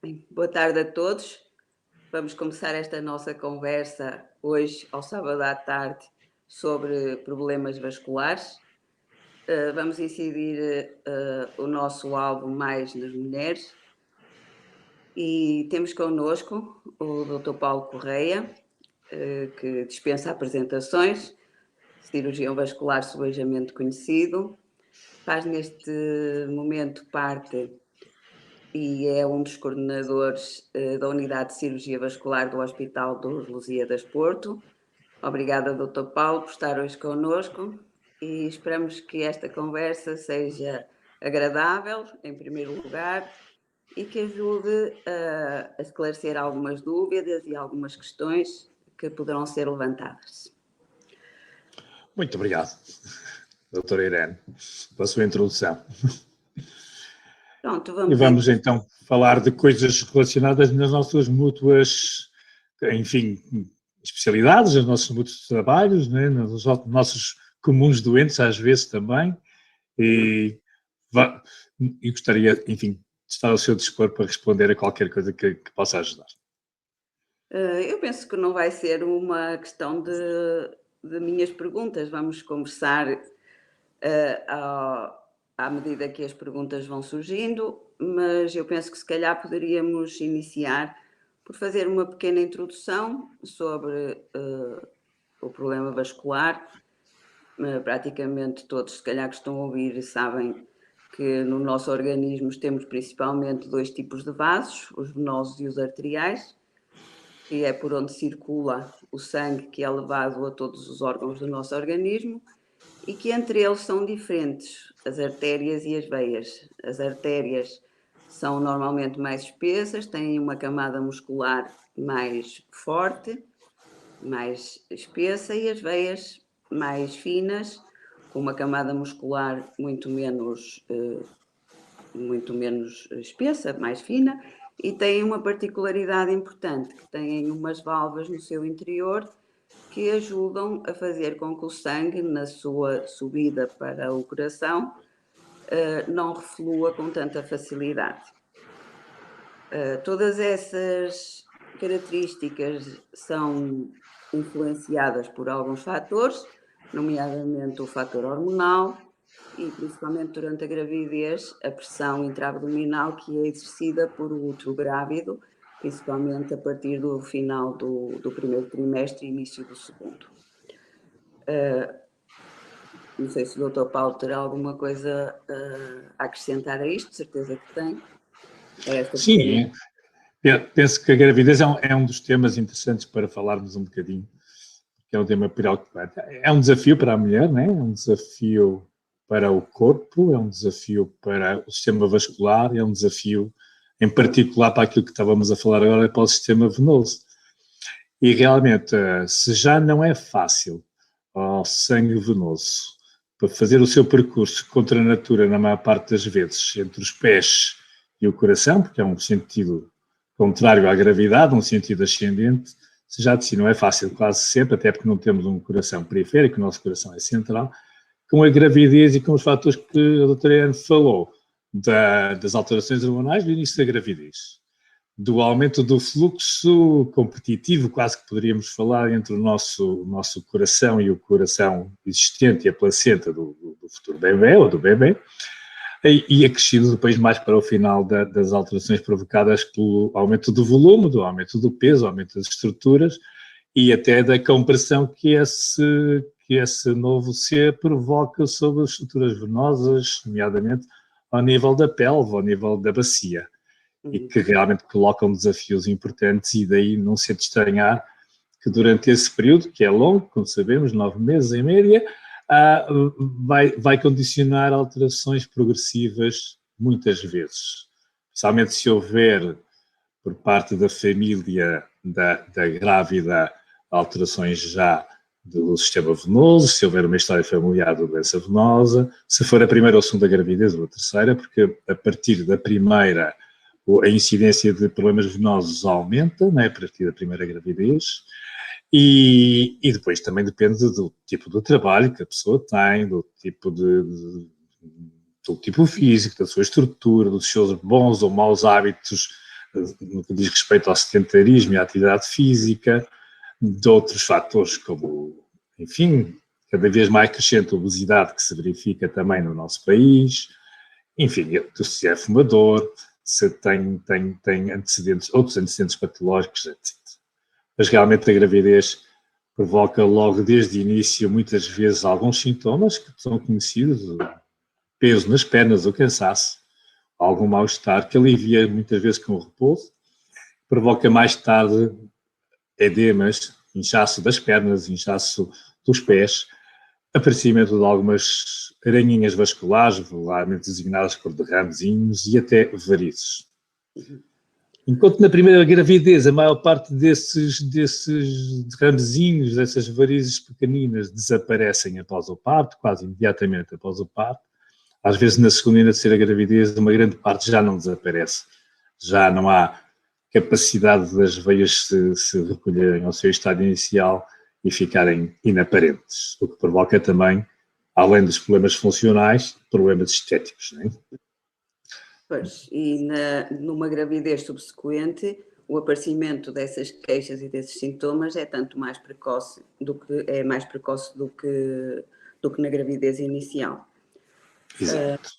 Bem, boa tarde a todos. Vamos começar esta nossa conversa hoje, ao sábado à tarde, sobre problemas vasculares. Vamos incidir o nosso alvo mais nas mulheres e temos connosco o Dr. Paulo Correia, que dispensa apresentações, cirurgião vascular subejamente conhecido, faz neste momento parte e é um dos coordenadores da Unidade de Cirurgia Vascular do Hospital dos Lusíadas Porto. Obrigada, Dr. Paulo, por estar hoje connosco e esperamos que esta conversa seja agradável, em primeiro lugar, e que ajude a esclarecer algumas dúvidas e algumas questões que poderão ser levantadas. Muito obrigado, doutora Irene, pela sua introdução. Pronto, vamos então falar de coisas relacionadas nas nossas mútuas, enfim, especialidades, nos nossos mútuos trabalhos, né, nos nossos comuns doentes, às vezes também, e gostaria, enfim, de estar ao seu dispor para responder a qualquer coisa que possa ajudar. Eu penso que não vai ser uma questão de minhas perguntas, vamos conversar à medida que as perguntas vão surgindo, mas eu penso que se calhar poderíamos iniciar por fazer uma pequena introdução sobre o problema vascular. Praticamente todos, se calhar, que estão a ouvir sabem que no nosso organismo temos principalmente dois tipos de vasos, os venosos e os arteriais, que é por onde circula o sangue que é levado a todos os órgãos do nosso organismo, e que entre eles são diferentes, as artérias e as veias. As artérias são normalmente mais espessas, têm uma camada muscular mais forte, mais espessa, e as veias mais finas, com uma camada muscular muito menos espessa, mais fina, e têm uma particularidade importante, que têm umas válvulas no seu interior que ajudam a fazer com que o sangue, na sua subida para o coração, não reflua com tanta facilidade. Todas essas características são influenciadas por alguns fatores, nomeadamente o fator hormonal e, principalmente durante a gravidez, a pressão intraabdominal que é exercida por o útero grávido, principalmente a partir do final do primeiro trimestre e início do segundo. Não sei se o Dr. Paulo terá alguma coisa a acrescentar a isto, de certeza que tem. Sim, penso que a gravidez é um dos temas interessantes para falarmos um bocadinho, que é um tema preocupante. É um desafio para a mulher, né? É um desafio para o corpo, é um desafio para o sistema vascular, é um desafio em particular para aquilo que estávamos a falar agora, para o sistema venoso. E realmente, se já não é fácil ao sangue venoso para fazer o seu percurso contra a natura na maior parte das vezes entre os pés e o coração, porque é um sentido contrário à gravidade, um sentido ascendente, se já de si não é fácil quase sempre, até porque não temos um coração periférico, o nosso coração é central, com a gravidez e com os fatores que a doutora Irene falou, das alterações hormonais do início da gravidez, do aumento do fluxo competitivo, quase que poderíamos falar, entre o nosso coração e o coração existente e a placenta do futuro bebê ou do bebê, e acrescido depois mais para o final das alterações provocadas pelo aumento do volume, do aumento do peso, aumento das estruturas e até da compressão que esse novo ser provoca sobre as estruturas venosas, nomeadamente ao nível da pelve, ao nível da bacia, e que realmente colocam desafios importantes, e daí não se é de estranhar que durante esse período, que é longo, como sabemos, 9 meses em média, vai condicionar alterações progressivas muitas vezes. Especialmente se houver, por parte da família da grávida, alterações já do sistema venoso, se houver uma história familiar de doença venosa, se for a primeira ou segunda gravidez ou a terceira, porque a partir da primeira a incidência de problemas venosos aumenta, né, a partir da primeira gravidez, e depois também depende do tipo de trabalho que a pessoa tem, do tipo físico, da sua estrutura, dos seus bons ou maus hábitos no que diz respeito ao sedentarismo e à atividade física, de outros fatores como, enfim, cada vez mais crescente a obesidade que se verifica também no nosso país, enfim, se é fumador, se tem antecedentes, outros antecedentes patológicos, etc. Mas realmente a gravidez provoca logo desde o início, muitas vezes, alguns sintomas que são conhecidos, peso nas pernas, o cansaço, algum mal-estar, que alivia muitas vezes com o repouso, provoca mais tarde edemas, inchaço das pernas, inchaço dos pés, aparecimento de algumas aranhinhas vasculares, vulgarmente designadas por derramezinhos, e até varizes. Enquanto na primeira gravidez a maior parte desses derramezinhos, dessas varizes pequeninas, desaparecem após o parto, quase imediatamente após o parto, às vezes na segunda e na terceira gravidez uma grande parte já não desaparece. Já não há capacidade das veias se recolherem ao seu estado inicial e ficarem inaparentes, o que provoca também, além dos problemas funcionais, problemas estéticos. Não é? Pois, e numa gravidez subsequente, o aparecimento dessas queixas e desses sintomas é mais precoce do que na gravidez inicial. Exato.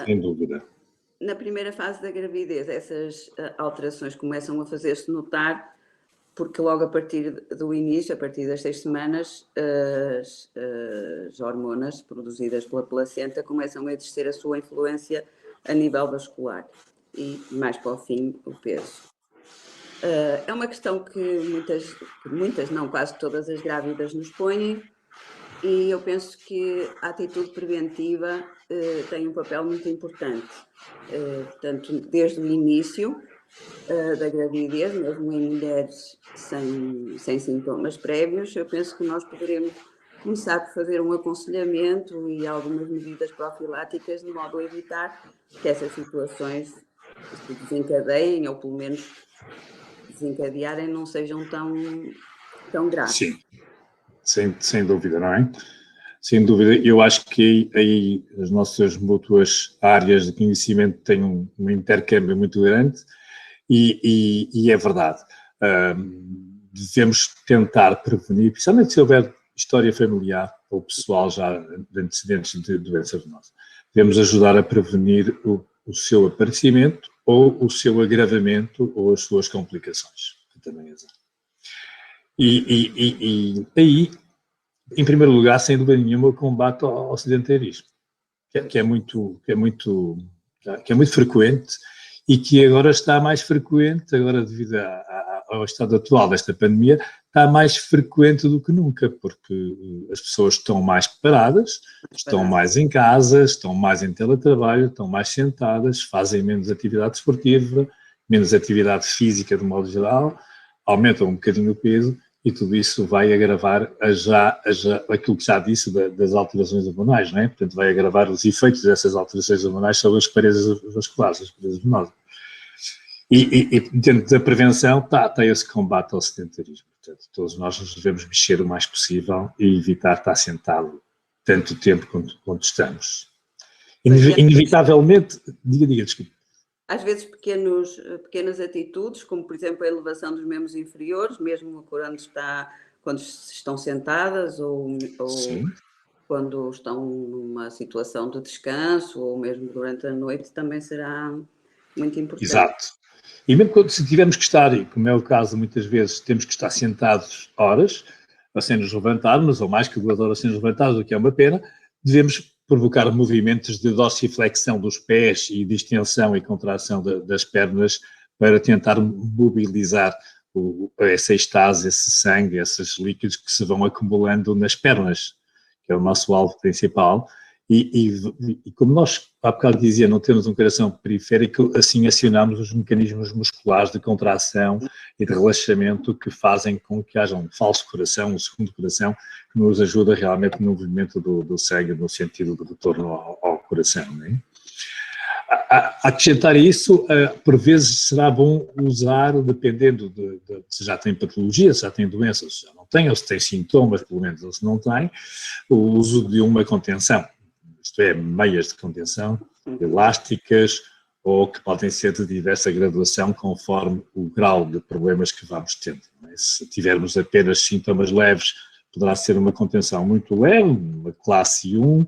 Sem dúvida. Na primeira fase da gravidez, essas alterações começam a fazer-se notar, porque logo a partir do início, a partir das 6 semanas, as hormonas produzidas pela placenta começam a exercer a sua influência a nível vascular e, mais para o fim, o peso. É uma questão que muitas não, quase todas as grávidas nos põem, e eu penso que a atitude preventiva tem um papel muito importante. Portanto, desde o início da gravidez, mesmo em mulheres sem sintomas prévios, eu penso que nós poderemos começar por fazer um aconselhamento e algumas medidas profiláticas de modo a evitar que essas situações se desencadeiem, ou pelo menos desencadearem, não sejam tão graves. Sim, sem dúvida, não é? Sem dúvida, eu acho que aí as nossas mútuas áreas de conhecimento têm um intercâmbio muito grande e é verdade. Devemos tentar prevenir, principalmente se houver história familiar ou pessoal já de antecedentes de doenças venosas. Devemos ajudar a prevenir o seu aparecimento ou o seu agravamento ou as suas complicações, que também é exato. E aí, em primeiro lugar, sem dúvida nenhuma, o combate ao sedentarismo, que é muito frequente e que agora está mais frequente, agora devido ao estado atual desta pandemia, está mais frequente do que nunca, porque as pessoas estão mais paradas, estão mais em casa, estão mais em teletrabalho, estão mais sentadas, fazem menos atividade esportiva, menos atividade física de modo geral, aumentam um bocadinho o peso, e tudo isso vai agravar aquilo que já disse das alterações hormonais, não é? Portanto, vai agravar os efeitos dessas alterações hormonais sobre as paredes vasculares, as paredes venosas. E dentro da prevenção está esse combate ao sedentarismo. Portanto, todos nós nos devemos mexer o mais possível e evitar estar sentado tanto tempo quanto estamos. Inevitavelmente, diga, desculpe. Às vezes pequenas atitudes, como por exemplo a elevação dos membros inferiores, mesmo quando estão sentadas ou quando estão numa situação de descanso ou mesmo durante a noite, também será muito importante. Exato. E mesmo se tivermos que estar, como é o caso muitas vezes, temos que estar sentados horas, sem nos levantarmos, ou mais que 2 horas sem nos levantarmos, o que é uma pena, devemos provocar movimentos de dorsiflexão dos pés e de extensão e contração das pernas para tentar mobilizar essa estase, esse sangue, esses líquidos que se vão acumulando nas pernas, que é o nosso alvo principal. E como nós, há bocado dizia, não temos um coração periférico, assim acionamos os mecanismos musculares de contração e de relaxamento que fazem com que haja um falso coração, um segundo coração, que nos ajuda realmente no movimento do sangue, no sentido do retorno ao coração. Não é? A acrescentar isso, por vezes será bom usar, dependendo de se já tem patologia, se já tem doença, se já não tem, ou se tem sintomas, pelo menos, ou se não tem, o uso de uma contenção. Isto é, meias de contenção, elásticas ou que podem ser de diversa graduação conforme o grau de problemas que vamos tendo. Não é? Se tivermos apenas sintomas leves, poderá ser uma contenção muito leve, uma classe 1,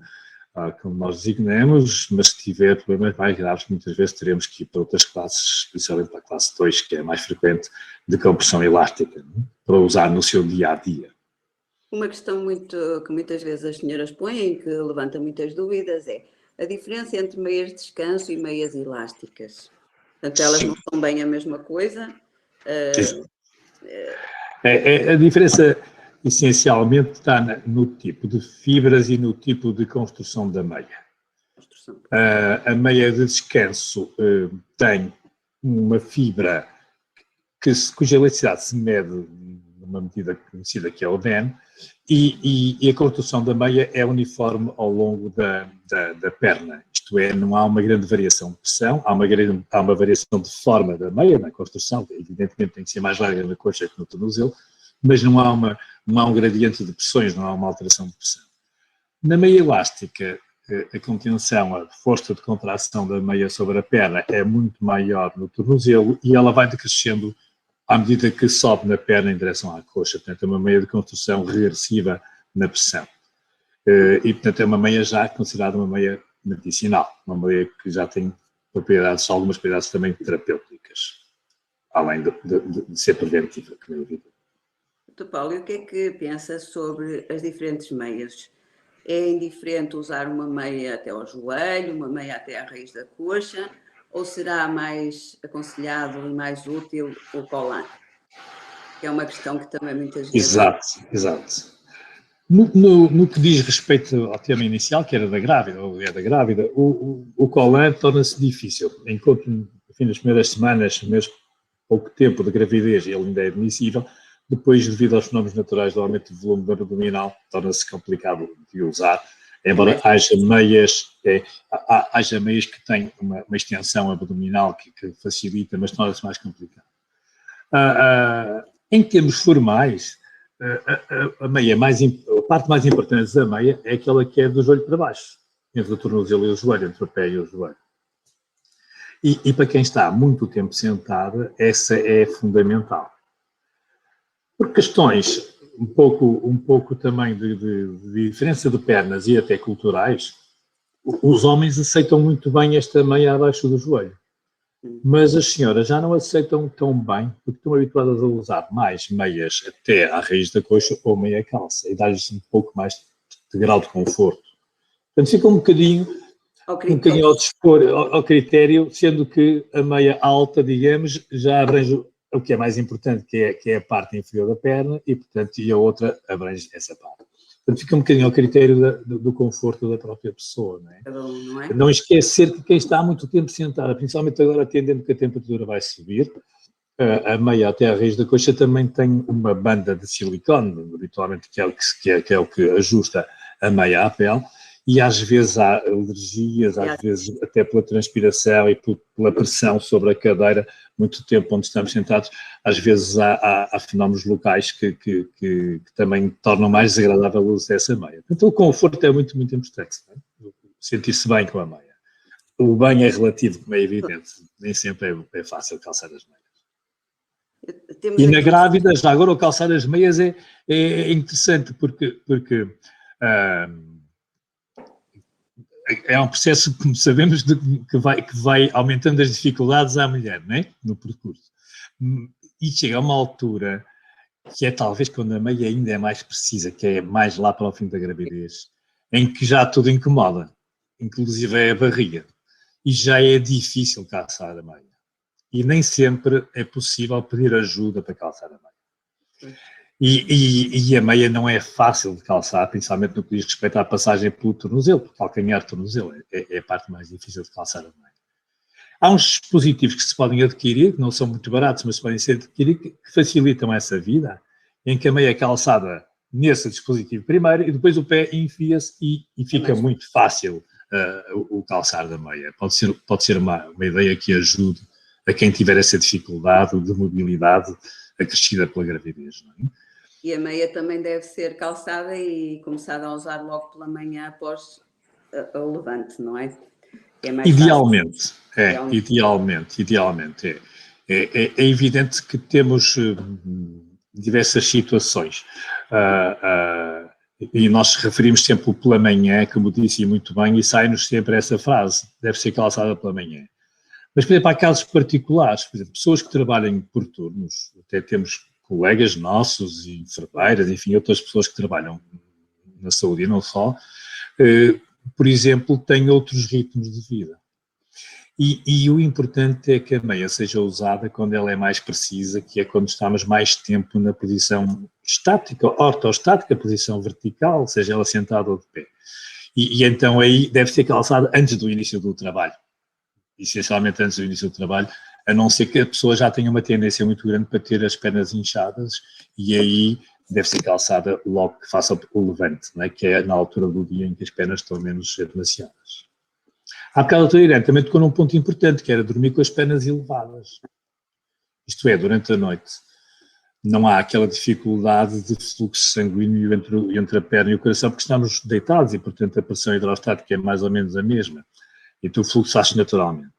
como nós designamos, mas se tiver problemas mais graves, muitas vezes teremos que ir para outras classes, especialmente para a classe 2, que é mais frequente, de compressão elástica, não é? Para usar no seu dia-a-dia. Uma questão que muitas vezes as senhoras põem, que levanta muitas dúvidas, é a diferença entre meias de descanso e meias elásticas. Portanto, elas não são bem a mesma coisa. A diferença essencialmente está no tipo de fibras e no tipo de construção da meia. A meia de descanso tem uma fibra cuja elasticidade se mede numa medida conhecida que é o DEN, e a construção da meia é uniforme ao longo da perna. Isto é, não há uma grande variação de pressão, há uma variação de forma da meia na construção, evidentemente tem que ser mais larga na coxa que no tornozelo, mas não há um gradiente de pressões, não há uma alteração de pressão. Na meia elástica, a contenção, a força de contração da meia sobre a perna é muito maior no tornozelo e ela vai decrescendo à medida que sobe na perna em direção à coxa. Portanto, é uma meia de construção regressiva na pressão. E, portanto, é uma meia já considerada uma meia medicinal, uma meia que já tem propriedades, algumas propriedades também terapêuticas, além de ser preventiva, como é evidente. Doutor Paulo, e o que é que pensa sobre as diferentes meias? É indiferente usar uma meia até ao joelho, uma meia até à raiz da coxa, ou será mais aconselhado e mais útil o colã? Que é uma questão que também muitas vezes... Exato. No que diz respeito ao tema inicial, que era da grávida, ou é da grávida, o colã torna-se difícil. Enquanto, no fim das primeiras semanas, mesmo pouco tempo de gravidez, ele ainda é admissível, depois, devido aos fenómenos naturais do aumento do volume abdominal, torna-se complicado de usar, embora haja meias que têm uma extensão abdominal que facilita, mas torna-se mais complicado. Em termos formais, a parte mais importante da meia é aquela que é do joelho para baixo, entre o tornozelo e o joelho, entre o pé e o joelho. E para quem está muito tempo sentado, essa é fundamental. Por questões um pouco também de diferença de pernas e até culturais, os homens aceitam muito bem esta meia abaixo do joelho. Mas as senhoras já não aceitam tão bem, porque estão habituadas a usar mais meias até à raiz da coxa ou meia calça, e dá-lhes um pouco mais de grau de conforto. Portanto, fica um bocadinho ao dispor, ao critério, sendo que a meia alta, digamos, já abrange o que é mais importante, que é a parte inferior da perna, e, portanto, a outra abrange essa parte. Portanto, fica um bocadinho ao critério do conforto da própria pessoa, não é? Não é? Não esquecer que quem está há muito tempo sentado, principalmente agora atendendo que a temperatura vai subir, a meia até à raiz da coxa também tem uma banda de silicone, habitualmente, que é o que ajusta a meia à pele, e às vezes há alergias, às vezes até pela transpiração e pela pressão sobre a cadeira, muito tempo onde estamos sentados, às vezes há fenómenos locais que também tornam mais desagradável o uso dessa meia. Então o conforto é muito, muito importante, não é? Sentir-se bem com a meia. O bem é relativo, como é evidente, nem sempre é fácil calçar as meias. E na grávida, já agora o calçar as meias é interessante porque é um processo, como sabemos, que vai aumentando as dificuldades à mulher, não é? No percurso. E chega a uma altura que é talvez quando a meia ainda é mais precisa, que é mais lá para o fim da gravidez, em que já tudo incomoda, inclusive é a barriga. E já é difícil calçar a meia. E nem sempre é possível pedir ajuda para calçar a meia. E a meia não é fácil de calçar, principalmente no que diz respeito à passagem pelo tornozelo, porque calcanhar tornozelo é a parte mais difícil de calçar a meia. Há uns dispositivos que se podem adquirir, que não são muito baratos, mas podem ser adquiridos, que facilitam essa vida, em que a meia é calçada nesse dispositivo primeiro e depois o pé enfia-se e fica muito fácil o calçar da meia. Pode ser uma ideia que ajude a quem tiver essa dificuldade de mobilidade acrescida pela gravidez, não é? E a meia também deve ser calçada e começada a usar logo pela manhã após o levante, não é? Idealmente. Idealmente. É evidente que temos diversas situações. E nós referimos sempre pela manhã, como disse muito bem, e sai-nos sempre essa frase, deve ser calçada pela manhã. Mas, por exemplo, há casos particulares, por exemplo, pessoas que trabalham por turnos, até temos colegas nossos, e enfermeiras, enfim, outras pessoas que trabalham na saúde e não só, por exemplo, têm outros ritmos de vida. E o importante é que a meia seja usada quando ela é mais precisa, que é quando estamos mais tempo na posição estática, ortostática, posição vertical, seja ela sentada ou de pé. E então aí deve ser calçada antes do início do trabalho, essencialmente antes do início do trabalho, a não ser que a pessoa já tenha uma tendência muito grande para ter as pernas inchadas, e aí deve ser calçada logo que faça o levante, não é? Que é na altura do dia em que as pernas estão menos demasiadas. Há bocado a doutora Irene também tocou num ponto importante, que era dormir com as pernas elevadas. Isto é, durante a noite não há aquela dificuldade de fluxo sanguíneo entre a perna e o coração, porque estamos deitados e, portanto, a pressão hidrostática é mais ou menos a mesma. Então o fluxo faz naturalmente.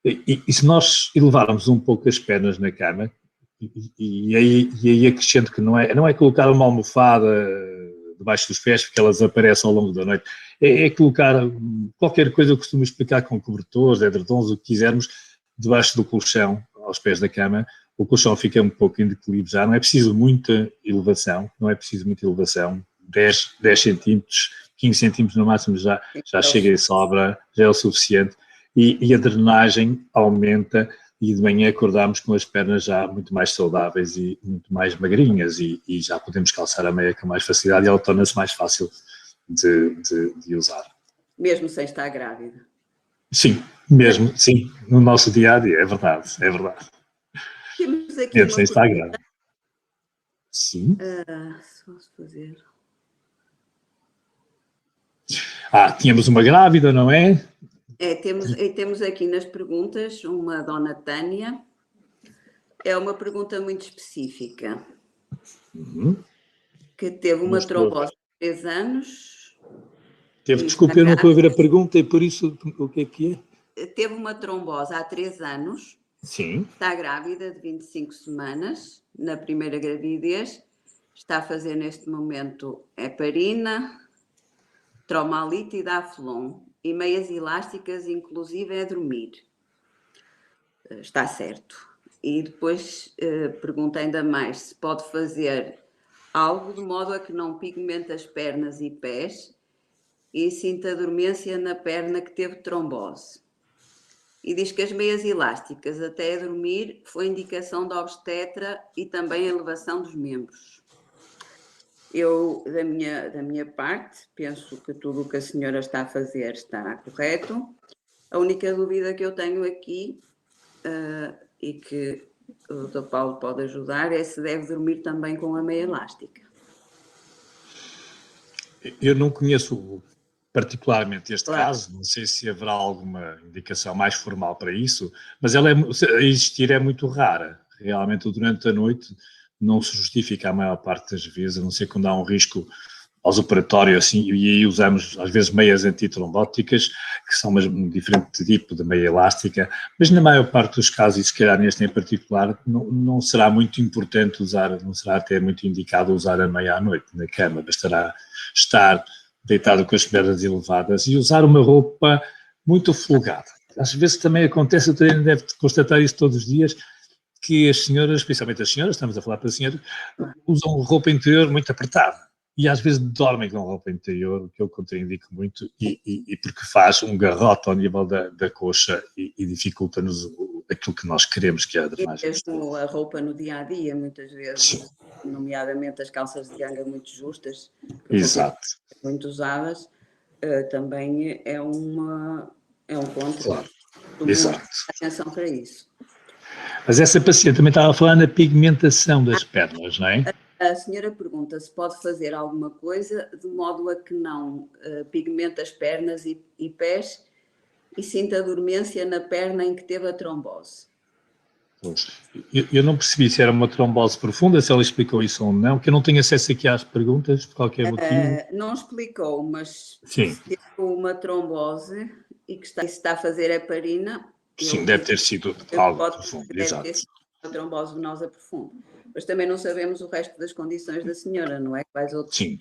E se nós elevarmos um pouco as pernas na cama, e aí acrescento que não é colocar uma almofada debaixo dos pés, porque elas aparecem ao longo da noite, é colocar qualquer coisa, eu costumo explicar com cobertores, edredons, o que quisermos, debaixo do colchão, aos pés da cama. O colchão fica um pouco em declínio já, não é preciso muita elevação, 10 centímetros, 15 centímetros no máximo já chega e sobra, já é o suficiente, e a drenagem aumenta, e de manhã acordamos com as pernas já muito mais saudáveis e muito mais magrinhas, e já podemos calçar a meia com mais facilidade, e ela torna-se mais fácil de usar. Mesmo sem estar grávida? Sim, mesmo, sim, no nosso dia-a-dia, é verdade. Temos aqui mesmo sem estar grávida. Sim. Vamos fazer... Tínhamos uma grávida, não é? Temos aqui nas perguntas uma dona Tânia. É uma pergunta muito específica. Que teve uma trombose há 3 anos. Desculpe, eu não estou a ver a pergunta e por isso o que é? Teve uma trombose há 3 anos. Sim. Está grávida de 25 semanas, na primeira gravidez. Está a fazer neste momento heparina, tromalite e daflon. E meias elásticas, inclusive, é dormir. Está certo. E depois pergunta ainda mais se pode fazer algo de modo a que não pigmente as pernas e pés e sinta dormência na perna que teve trombose. E diz que as meias elásticas até a dormir foi indicação da obstetra e também a elevação dos membros. Eu, da minha parte, penso que tudo o que a senhora está a fazer está correto. A única dúvida que eu tenho aqui, e que o Dr. Paulo pode ajudar, é se deve dormir também com a meia elástica. Eu não conheço particularmente este caso, não sei se haverá alguma indicação mais formal para isso, mas ela existir é muito rara. Realmente, durante a noite, não se justifica a maior parte das vezes, a não ser quando há um risco pós-operatório, assim, e aí usamos, às vezes, meias antitrombóticas, que são um diferente tipo de meia elástica, mas na maior parte dos casos, e se calhar neste em particular, não será muito importante usar, não será até muito indicado usar a meia à noite na cama, bastará estar deitado com as pernas elevadas e usar uma roupa muito folgada. Às vezes também acontece, o treino deve constatar isso todos os dias, que as senhoras, principalmente as senhoras, estamos a falar para as senhoras, usam roupa interior muito apertada. E às vezes dormem com roupa interior, o que eu contraindico muito, e porque faz um garrote ao nível da coxa e dificulta-nos aquilo que nós queremos, que é a drenagem. Mesmo a roupa no dia-a-dia, muitas vezes, sim, nomeadamente as calças de ganga muito justas, exato, muito usadas, também é um ponto. Claro. Exato. Atenção para isso. Mas essa paciente também estava a falar na pigmentação das pernas, não é? A senhora pergunta se pode fazer alguma coisa de modo a que não pigmente as pernas e pés e sinta dormência na perna em que teve a trombose. Eu não percebi se era uma trombose profunda, se ela explicou isso ou não, que eu não tenho acesso aqui às perguntas, por qualquer motivo. Não explicou, mas sim, se teve uma trombose e que está a fazer heparina, Sim, deve ter sido algo profundo, exato. Deve ter sido uma trombose venosa profunda. Mas também não sabemos o resto das condições da senhora, não é? Quais outros? Sim.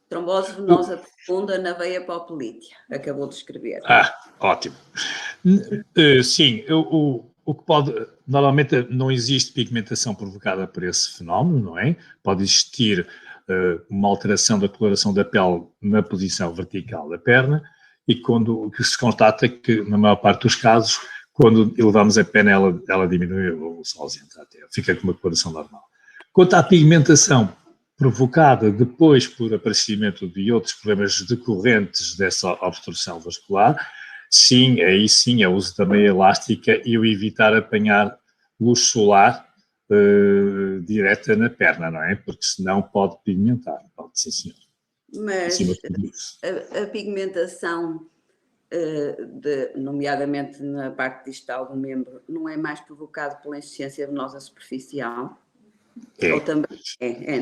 Trombose venosa profunda na veia popelítea, acabou de escrever. Ótimo. Sim, o que pode... Normalmente não existe pigmentação provocada por esse fenómeno, não é? Pode existir uma alteração da coloração da pele na posição vertical da perna e quando que se constata que, na maior parte dos casos, quando elevamos a perna, ela diminui ou se ausenta até, fica com uma coloração normal. Quanto à pigmentação provocada depois por aparecimento de outros problemas decorrentes dessa obstrução vascular, sim, aí sim é o uso da meia elástica e o evitar apanhar luz solar direta na perna, não é? Porque senão pode pigmentar, pode sim, senhor. Mas a pigmentação, nomeadamente na parte distal do membro, não é mais provocado pela insuficiência venosa superficial? Ou também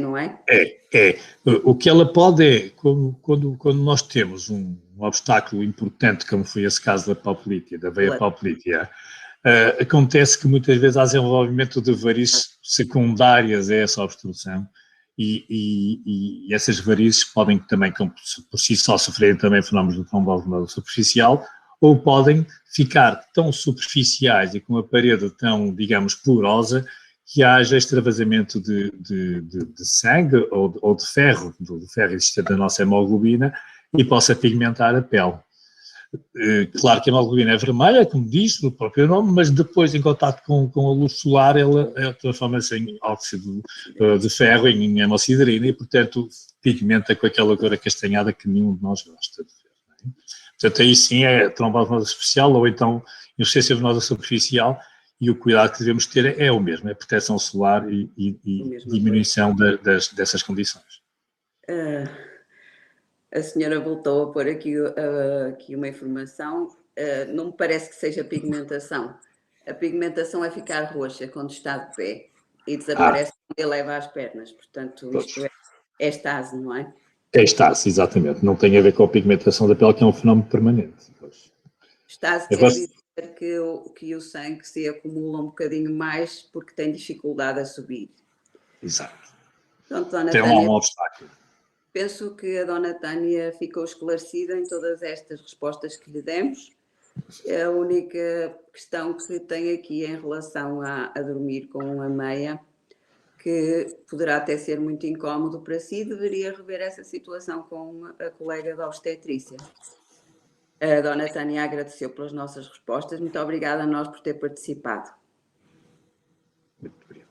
não é? É. O que ela pode é, quando nós temos um obstáculo importante, como foi esse caso da papilítea, da veia papilítea, acontece que muitas vezes há desenvolvimento de varizes secundárias a essa obstrução e essas varizes podem também, por si só, sofrerem também fenómenos de trombose venosa superficial ou podem ficar tão superficiais e com a parede tão, digamos, porosa que haja extravasamento de sangue ou de ferro, do ferro existente na nossa hemoglobina e possa pigmentar a pele. Claro que a hemoglobina é vermelha, como diz o próprio nome, mas depois, em contato com a luz solar, ela transforma-se em óxido de ferro, em hemosiderina, e, portanto, pigmenta com aquela cor acastanhada que nenhum de nós gosta de ver. Não é? Portanto, aí sim é trombose venosa superficial ou então insuficiência venosa superficial, e o cuidado que devemos ter é o mesmo, é proteção solar e diminuição dessas condições. A senhora voltou a pôr aqui uma informação, não me parece que seja pigmentação. A pigmentação é ficar roxa quando está de pé e desaparece quando eleva as pernas, portanto isto é estase, não é? É estase, exatamente, não tem a ver com a pigmentação da pele, que é um fenómeno permanente. Estase quer dizer que o sangue se acumula um bocadinho mais porque tem dificuldade a subir. Exato. Pronto, Dona Tem Tânia, um obstáculo. penso que a Dona Tânia ficou esclarecida em todas estas respostas que lhe demos. A única questão que tem aqui em relação a dormir com a meia, que poderá até ser muito incómodo para si, deveria rever essa situação com a colega da obstetrícia. A Dona Tânia agradeceu pelas nossas respostas. Muito obrigada a nós por ter participado. Muito obrigado.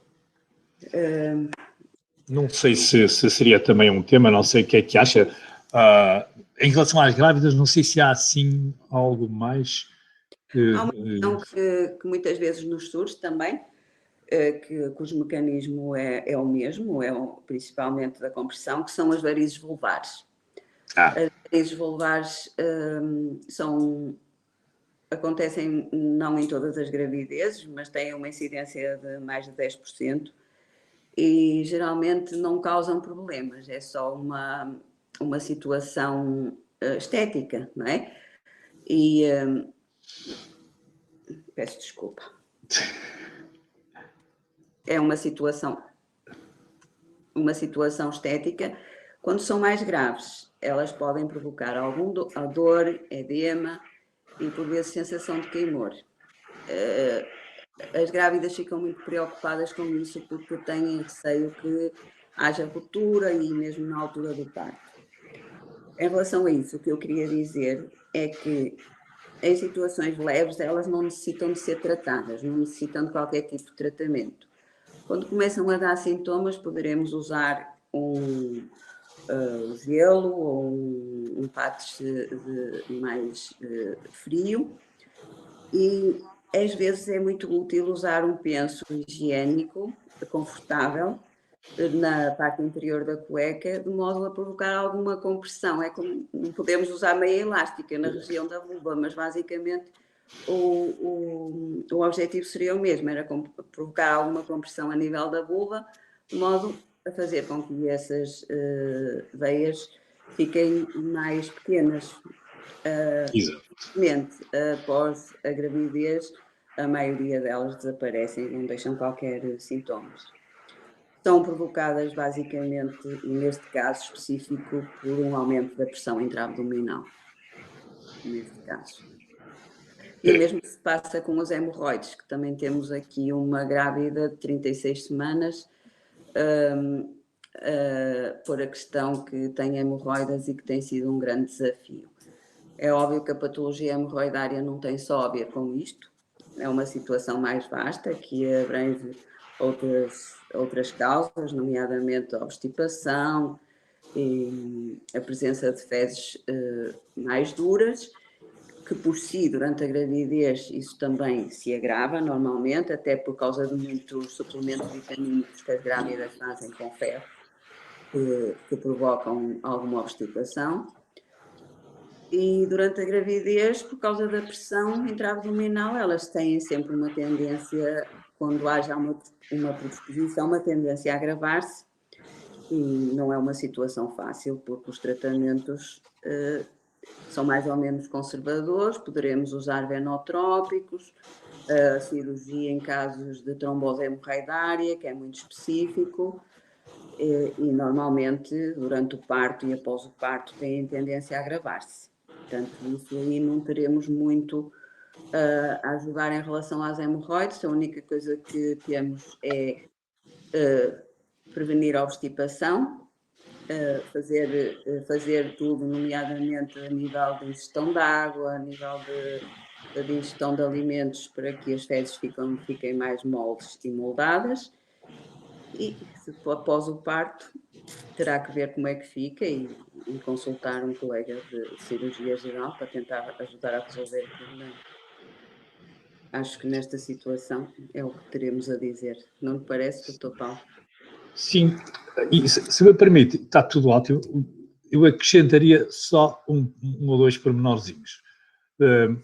Não sei se seria também um tema, não sei o que é que acha. Em relação às grávidas, não sei se há assim algo mais... Há uma questão que muitas vezes nos surge também, cujo mecanismo é o mesmo, principalmente da compressão, que são as varizes vulvares. As varizes vulvares acontecem não em todas as gravidezes, mas têm uma incidência de mais de 10% e geralmente não causam problemas, é só uma situação estética, não é? E peço desculpa. É uma situação estética. Quando são mais graves, elas podem provocar a dor, edema e, por vezes, sensação de queimor. As grávidas ficam muito preocupadas com isso porque têm receio que haja ruptura e mesmo na altura do parto. Em relação a isso, o que eu queria dizer é que em situações leves elas não necessitam de ser tratadas, não necessitam de qualquer tipo de tratamento. Quando começam a dar sintomas, poderemos usar um gelo ou um patch mais frio e às vezes é muito útil usar um penso higiênico, confortável, na parte inferior da cueca, de modo a provocar alguma compressão. É como, não podemos usar meia elástica na região da vulva, mas basicamente o objetivo seria o mesmo, era provocar alguma compressão a nível da vulva, de modo a fazer com que essas veias fiquem mais pequenas. Após a gravidez, a maioria delas desaparecem, não deixam qualquer sintomas. São provocadas basicamente, e neste caso específico, por um aumento da pressão intraabdominal, neste caso. E o mesmo se passa com os hemorroides, que também temos aqui uma grávida de 36 semanas, por a questão que tem hemorroidas e que tem sido um grande desafio. É óbvio que a patologia hemorroidária não tem só a ver com isto, é uma situação mais vasta que abrange outras causas, nomeadamente a obstipação e a presença de fezes mais duras, que por si, durante a gravidez, isso também se agrava normalmente, até por causa de muitos suplementos vitamínicos que as grávidas fazem com ferro, que provocam alguma obstipação. E durante a gravidez, por causa da pressão intraabdominal, elas têm sempre uma tendência, quando haja uma predisposição, uma tendência a agravar-se, e não é uma situação fácil, porque os tratamentos são mais ou menos conservadores, poderemos usar venotrópicos, a cirurgia em casos de trombose hemorroidária, que é muito específico, e normalmente durante o parto e após o parto têm tendência a agravar-se. Portanto, isso aí não teremos muito a ajudar em relação às hemorroides, a única coisa que temos é prevenir a obstipação, fazer tudo, nomeadamente a nível de ingestão de água, a nível de ingestão de alimentos, para que as fezes fiquem mais moles e moldadas. E após o parto, terá que ver como é que fica e consultar um colega de cirurgia geral para tentar ajudar a resolver o problema. Acho que nesta situação é o que teremos a dizer. Não lhe parece, Dr. Paulo? Sim, e se me permite, está tudo ótimo. Eu acrescentaria só um ou dois pormenorzinhos,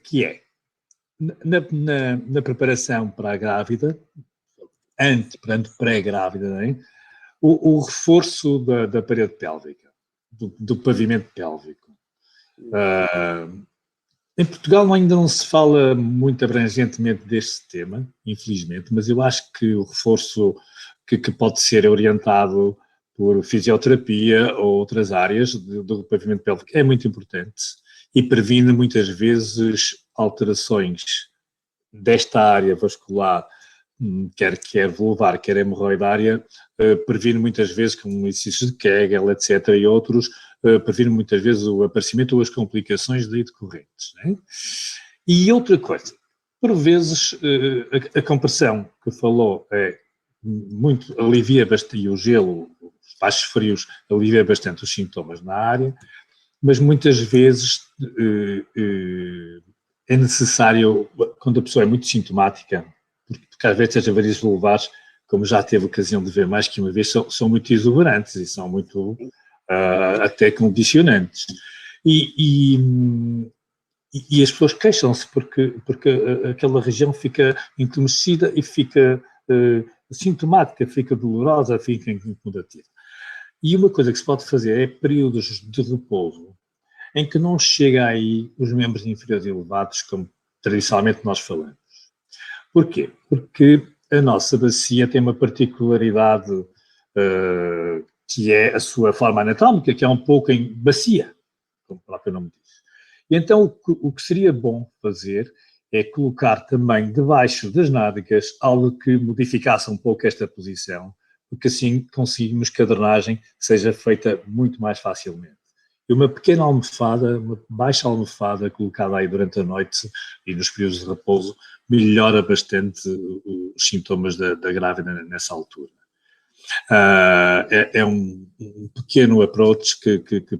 que é, na preparação para a grávida, portanto, pré-grávida, não é? O reforço da parede pélvica, do pavimento pélvico. Em Portugal ainda não se fala muito abrangentemente deste tema, infelizmente, mas eu acho que o reforço que pode ser orientado por fisioterapia ou outras áreas do pavimento pélvico é muito importante e previne muitas vezes alterações desta área vascular, quer vulvar, quer hemorroidária, previne muitas vezes, como exercícios de Kegel, etc., e outros, previne muitas vezes o aparecimento ou as complicações daí decorrentes. Né? E outra coisa, por vezes a compressão que falou muito, alivia bastante, o gelo, os baixos frios, alivia bastante os sintomas na área, mas muitas vezes é necessário, quando a pessoa é muito sintomática, porque às vezes as varizes vulvares, como já teve ocasião de ver mais que uma vez, são muito exuberantes e são muito até condicionantes. E as pessoas queixam-se porque aquela região fica entumecida e fica sintomática, fica dolorosa, fica incomodativa. E uma coisa que se pode fazer é períodos de repouso em que não chega aí os membros inferiores elevados, como tradicionalmente nós falamos. Porquê? Porque a nossa bacia tem uma particularidade que é a sua forma anatómica, que é um pouco em bacia, como o próprio nome diz. E então o que seria bom fazer é colocar também debaixo das nádegas algo que modificasse um pouco esta posição, porque assim conseguimos que a drenagem seja feita muito mais facilmente. E uma pequena almofada, uma baixa almofada colocada aí durante a noite e nos períodos de repouso, melhora bastante os sintomas da grávida nessa altura. É um pequeno approach que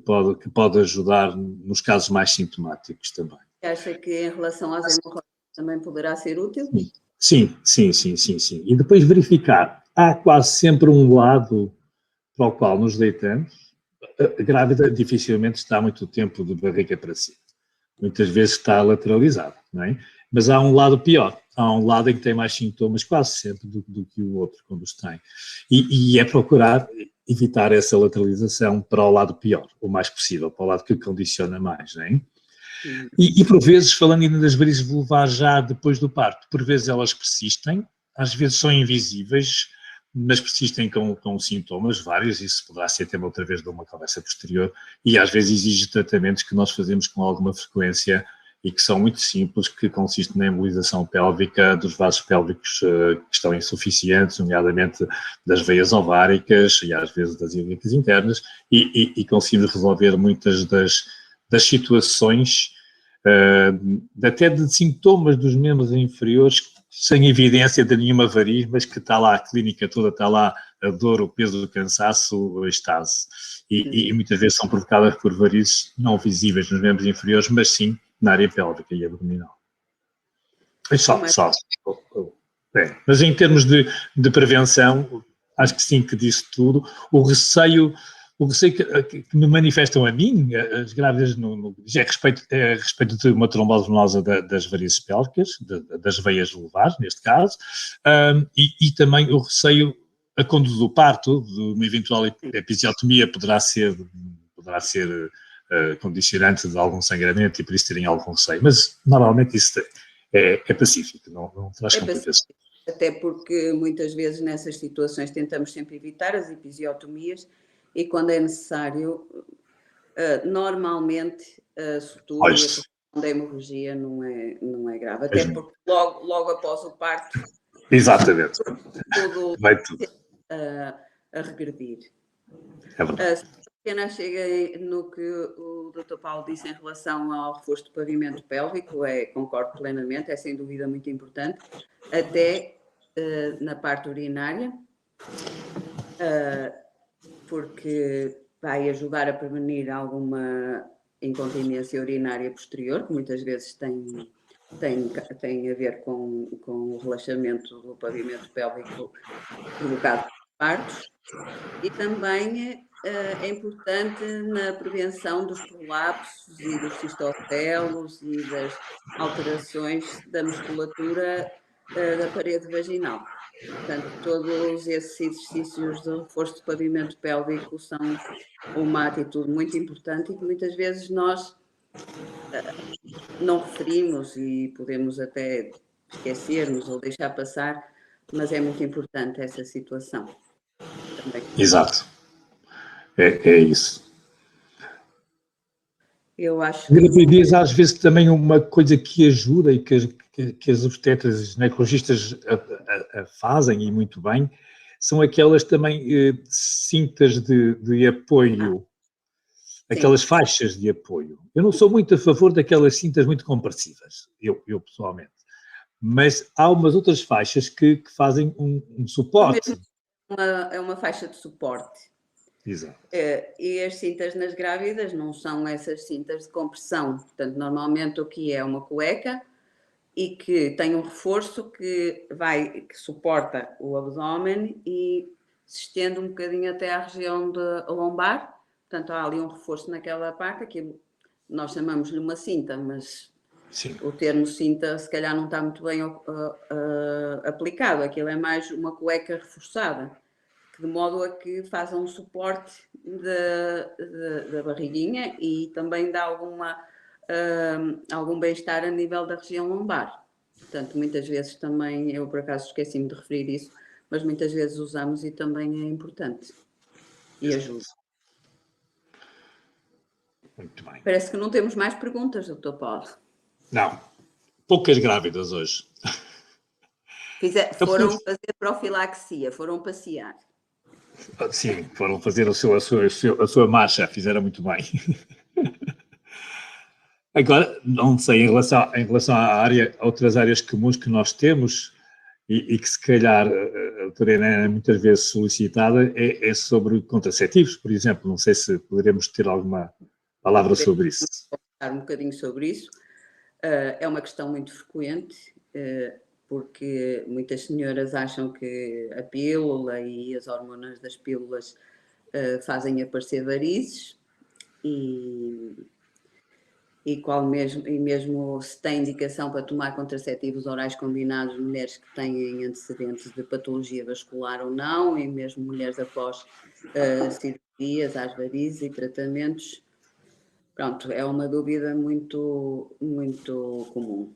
pode ajudar nos casos mais sintomáticos também. Acha que em relação às hemorroidas também poderá ser útil? Sim. E depois verificar, há quase sempre um lado para o qual nos deitamos. A grávida dificilmente está muito tempo de barriga para cima. Muitas vezes está lateralizada, não é? Mas há um lado pior. Há um lado em que tem mais sintomas quase sempre do que o outro quando os tem. E é procurar evitar essa lateralização para o lado pior, o mais possível, para o lado que condiciona mais, não é? E por vezes, falando ainda das varizes vulvares já depois do parto, por vezes elas persistem, às vezes são invisíveis, mas persistem com sintomas vários, isso poderá ser tema outra vez de uma conversa posterior, e às vezes exige tratamentos que nós fazemos com alguma frequência e que são muito simples, que consistem na embolização pélvica dos vasos pélvicos que estão insuficientes, nomeadamente das veias ováricas e às vezes das ilíacas internas, e conseguimos resolver muitas das situações, até de sintomas dos membros inferiores, sem evidência de nenhuma variz, mas que está lá a clínica toda, está lá a dor, o peso, o cansaço, a estase. E muitas vezes são provocadas por varizes não visíveis nos membros inferiores, mas sim na área pélvica e abdominal. Mas em termos de prevenção, acho que sim, que disse tudo. O receio que me manifestam a mim, as grávidas, é a respeito de uma trombose venosa das varizes pélvicas, das veias vulvares, neste caso, e também o receio a conduzir o parto, de uma eventual episiotomia poderá ser condicionante de algum sangramento e por isso terem algum receio. Mas normalmente isso é pacífico, não traz complicações. Até porque muitas vezes nessas situações tentamos sempre evitar as episiotomias e quando é necessário, normalmente a sutura e a questão da hemorragia não é grave. Até porque logo após o parto, exatamente, vai tudo a regredir. É verdade. Pequena chega no que o Dr. Paulo disse em relação ao reforço do pavimento pélvico, concordo plenamente, é sem dúvida muito importante, até na parte urinária, porque vai ajudar a prevenir alguma incontinência urinária posterior, que muitas vezes tem a ver com o relaxamento do pavimento pélvico provocado por partos, e também é importante na prevenção dos prolapsos e dos cistocelos e das alterações da musculatura da parede vaginal. Portanto, todos esses exercícios de reforço do pavimento pélvico são uma atitude muito importante e que muitas vezes nós não referimos e podemos até esquecermos ou deixar passar, mas é muito importante essa situação também. Exato. É isso. Eu acho que... Gravidez, às vezes, também uma coisa que ajuda e que as obstetras e ginecologistas fazem, e muito bem, são aquelas também cintas de apoio, aquelas faixas de apoio. Eu não sou muito a favor daquelas cintas muito compressivas, eu pessoalmente, mas há umas outras faixas que fazem um suporte. É uma faixa de suporte. Exato. E as cintas nas grávidas não são essas cintas de compressão. Portanto, normalmente o que é uma cueca e que tem um reforço que suporta o abdômen e se estende um bocadinho até à região da lombar. Portanto, há ali um reforço naquela parte, que nós chamamos-lhe uma cinta, mas sim, o termo cinta se calhar não está muito bem aplicado. Aquilo é mais uma cueca reforçada, de modo a que faça um suporte da barriguinha e também dá algum bem-estar a nível da região lombar. Portanto, muitas vezes também, eu por acaso esqueci-me de referir isso, mas muitas vezes usamos e também é importante. E ajuda. Muito bem. Parece que não temos mais perguntas, Dr. Paulo. Não. Poucas grávidas hoje. Foram fazer profilaxia, foram passear. Sim, foram fazer a sua marcha, fizeram muito bem. Agora, não sei, em relação à área, a outras áreas comuns que nós temos e que se calhar a doutora Helena é muitas vezes solicitada, é sobre contraceptivos, por exemplo. Não sei se poderemos ter alguma palavra sobre isso. Vou falar um bocadinho sobre isso. É uma questão muito frequente, porque muitas senhoras acham que a pílula e as hormonas das pílulas fazem aparecer varizes e mesmo se tem indicação para tomar contraceptivos orais combinados, mulheres que têm antecedentes de patologia vascular ou não, e mesmo mulheres após cirurgias às varizes e tratamentos, Pronto, é uma dúvida muito, muito comum.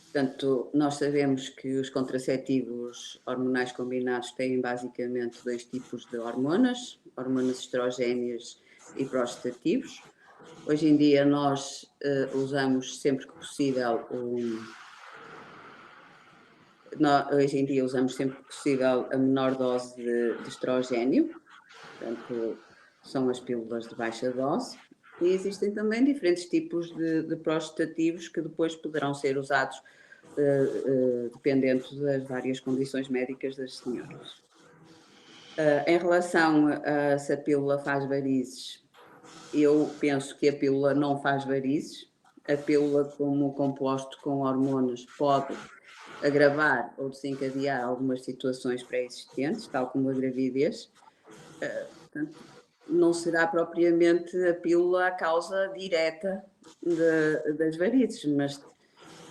Portanto, nós sabemos que os contraceptivos hormonais combinados têm basicamente 2 tipos de hormonas estrogénias e progestativos. Hoje em dia nós usamos sempre que possível a menor dose de estrogênio, portanto, são as pílulas de baixa dose, e existem também diferentes tipos de progestativos que depois poderão ser usados dependendo das várias condições médicas das senhoras. Em relação a se a pílula faz varizes, eu penso que a pílula não faz varizes. A pílula, como composto com hormonas, pode agravar ou desencadear algumas situações pré-existentes, tal como a gravidez. Portanto, não será propriamente a pílula a causa direta das varizes, mas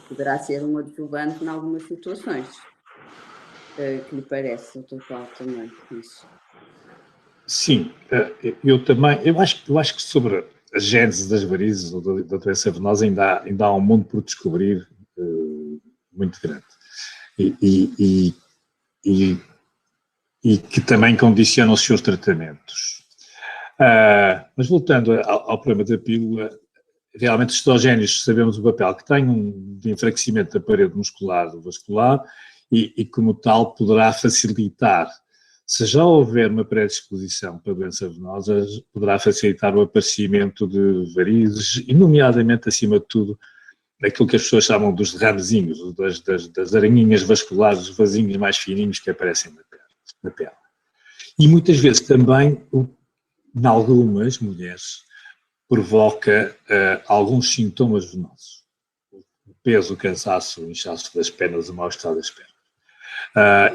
poderá ser um adjuvante em algumas situações. Que lhe parece, Dr. Paulo, também isso? Sim, eu acho que sobre a gênese das varizes ou da doença venosa ainda há um mundo por descobrir muito grande. E que também condiciona os seus tratamentos. Mas voltando ao problema da pílula, realmente os estrogénios sabemos o papel que têm de enfraquecimento da parede muscular ou vascular e como tal poderá facilitar, se já houver uma predisposição para doença venosa, poderá facilitar o aparecimento de varizes e nomeadamente, acima de tudo, aquilo que as pessoas chamam dos derramezinhos, das aranhinhas vasculares, os vasinhos mais fininhos que aparecem na pele. E muitas vezes também, em algumas mulheres, provoca alguns sintomas venosos. O peso, o cansaço, o inchaço das pernas, o mal-estar das pernas.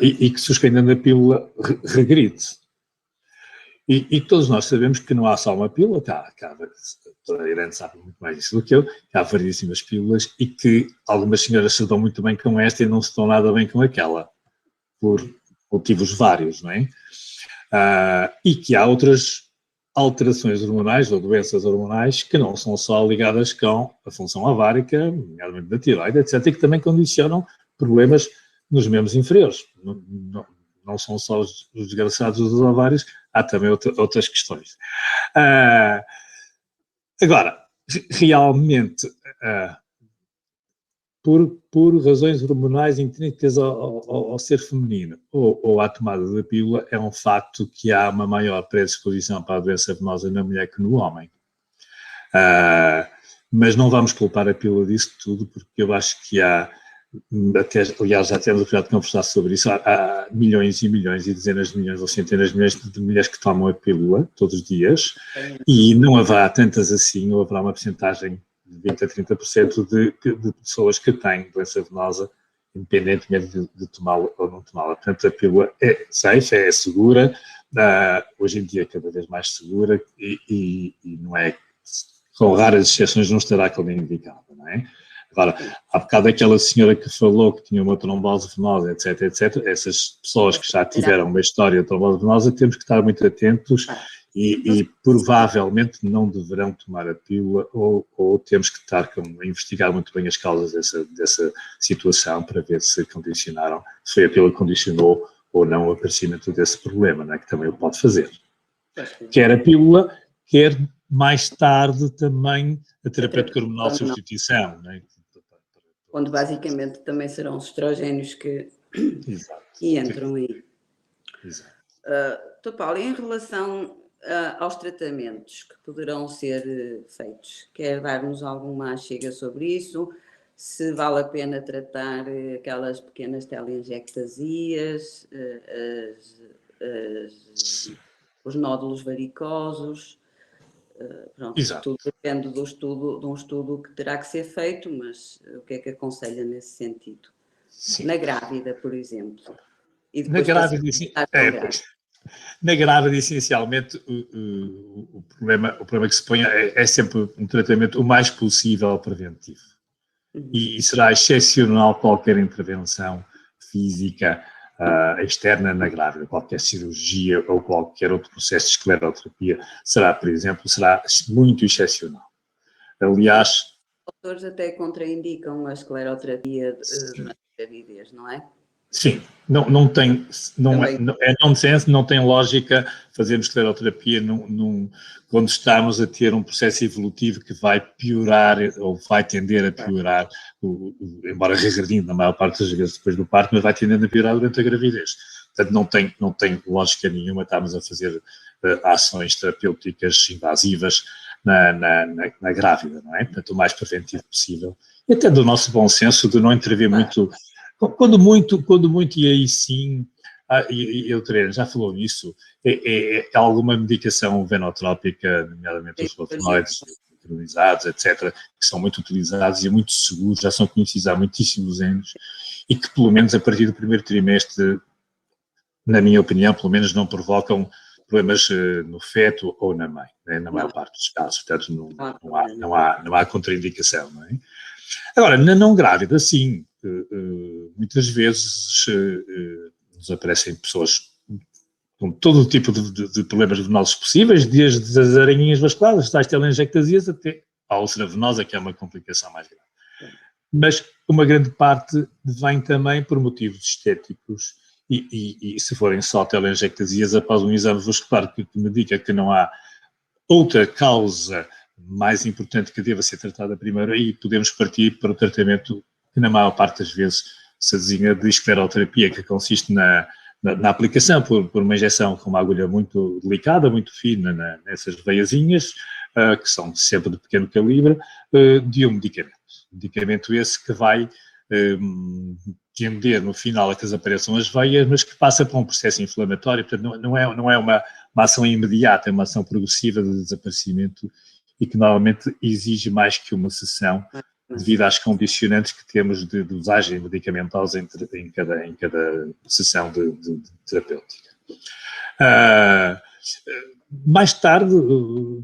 E que suspendendo a pílula regride. E todos nós sabemos que não há só uma pílula, toda a Irene sabe muito mais disso do que eu, que há variedíssimas pílulas e que algumas senhoras se dão muito bem com esta e não se dão nada bem com aquela, por motivos vários, não é? E que há outras alterações hormonais ou doenças hormonais que não são só ligadas com a função ovárica, nomeadamente da tiroide, etc., e que também condicionam problemas nos membros inferiores. Não são só os desgraçados dos ovários, há também outras questões. Agora, realmente, por razões hormonais intrínsecas ao ser feminino ou à tomada da pílula, é um facto que há uma maior predisposição para a doença venosa na mulher que no homem. Mas não vamos culpar a pílula disso tudo, porque eu acho que aliás, já temos a oportunidade de conversar sobre isso, há milhões e milhões e dezenas de milhões ou centenas de milhões de mulheres que tomam a pílula todos os dias e não haverá tantas assim, ou haverá uma porcentagem de 20 a 30% de pessoas que têm doença venosa, independentemente de tomá-la ou não tomá-la. Portanto, a pílula é safe, é segura, hoje em dia é cada vez mais segura e não é, com raras exceções, não estará como indicada, não é? Agora, há bocado aquela senhora que falou que tinha uma trombose venosa, etc., essas pessoas que já tiveram uma história de trombose venosa, temos que estar muito atentos e provavelmente não deverão tomar a pílula ou temos que estar a investigar muito bem as causas dessa situação para ver se condicionaram, se foi a pílula que condicionou ou não o aparecimento desse problema, não é? Que também o pode fazer. Quer a pílula, quer mais tarde também a terapêutica hormonal de substituição, não é? Onde basicamente também serão os estrogénios que entram aí. Exato. Dr. Paulo, em relação aos tratamentos que poderão ser feitos, quer dar-nos alguma chega sobre isso? Se vale a pena tratar aquelas pequenas teleinjectasias, os nódulos varicosos? Pronto, tudo depende de um estudo que terá que ser feito, mas o que é que aconselha nesse sentido? Sim. Na grávida, por exemplo. E na grávida, essencialmente, o problema que se põe é sempre um tratamento o mais possível preventivo. E será excepcional qualquer intervenção física externa na grávida. Qualquer cirurgia ou qualquer outro processo de escleroterapia será, por exemplo, será muito excepcional. Aliás... Os autores até contraindicam a escleroterapia durante a gravidez, não é? Sim, não tem, é nonsense, não tem lógica fazermos escleroterapia quando estamos a ter um processo evolutivo que vai piorar ou vai tender a piorar, embora regredindo na maior parte das vezes depois do parto, mas vai tendendo a piorar durante a gravidez. Portanto, não tem lógica nenhuma estarmos a fazer ações terapêuticas invasivas na grávida, não é? Portanto, o mais preventivo possível. E até do nosso bom senso de não intervir muito... Quando muito, e aí sim, e o Terena já falou nisso, é alguma medicação venotrópica, nomeadamente os flavonoides cronizados, etc., que são muito utilizados e muito seguros, já são conhecidos há muitíssimos anos, e que pelo menos a partir do primeiro trimestre, na minha opinião, pelo menos não provocam problemas no feto ou na mãe, né, na maior parte dos casos, portanto não há contraindicação, não é? Agora, na não grávida, sim, muitas vezes nos aparecem pessoas com todo o tipo de problemas venosos possíveis, desde as aranhinhas vasculares, tais telangiectasias, até a úlcera venosa, que é uma complicação mais grave. Mas uma grande parte vem também por motivos estéticos e se forem só telangiectasias, após um exame vascular que me diga que não há outra causa mais importante que deva ser tratada primeiro, aí podemos partir para o tratamento que na maior parte das vezes se designa de escleroterapia, que consiste na aplicação por uma injeção com uma agulha muito delicada, muito fina nessas veiazinhas, que são sempre de pequeno calibre, de um medicamento. Medicamento esse que vai tender no final a que desapareçam as veias, mas que passa por um processo inflamatório, portanto não é uma ação imediata, é uma ação progressiva de desaparecimento e que normalmente exige mais que uma sessão devido às condicionantes que temos de dosagem medicamentosa em cada sessão de terapêutica. Mais tarde,